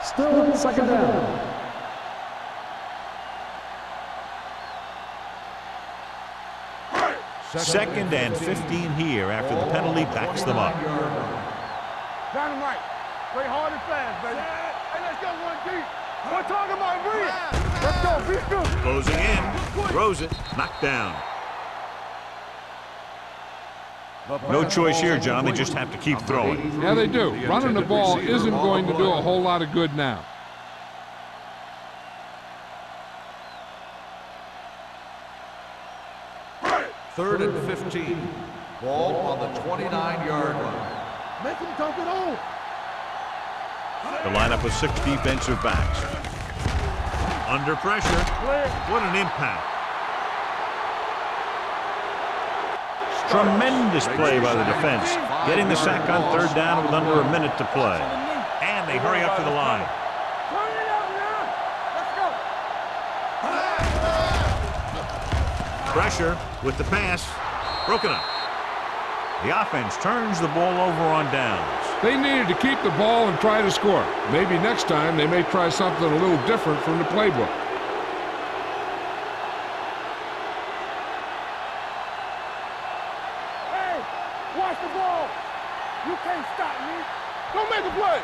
Still second down. Second and 15 here after the penalty backs them up. Dynamite. Play hard and fast, baby. Hey, let's go, 1 deep. We're talking about breathe. Let's go, be good. Closing in, throws it, knocked down. No choice here, John. They just have to keep throwing. Yeah, they do. Running the ball isn't going to do a whole lot of good now. Third and 15. Ball on the 29-yard line. Make him dump it on. The lineup with 6 defensive backs. Under pressure. What an impact. Tremendous play by the defense. Getting the sack on third down with under a minute to play. And they hurry up to the line. Turn it up now. Let's go. Pressure with the pass. Broken up. The offense turns the ball over on downs. They needed to keep the ball and try to score. Maybe next time they may try something a little different from the playbook. Hey, watch the ball. You can't stop me. Don't make a play.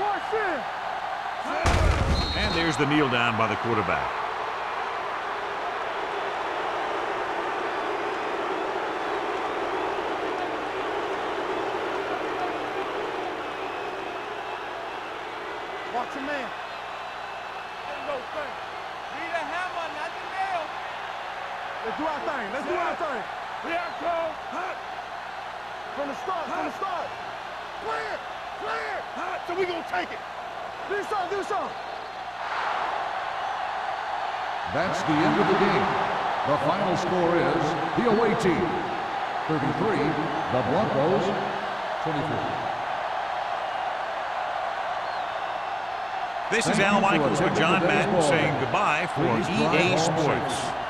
Watch in. And there's the kneel down by the quarterback. Watch your man. Let's go, thing. Need a hammer, not the nail. Let's do our thing. Let's do our thing. Here I come. Hot. From the start, from the start. Clear, clear. Hot. So we gonna take it. Do something, do something. That's the end of the game. The final score is the away team 33, the Broncos 23. This is Thank Al you for Michaels with attending John today's Madden ball saying game. goodbye for Please drive EA home Sports. safe.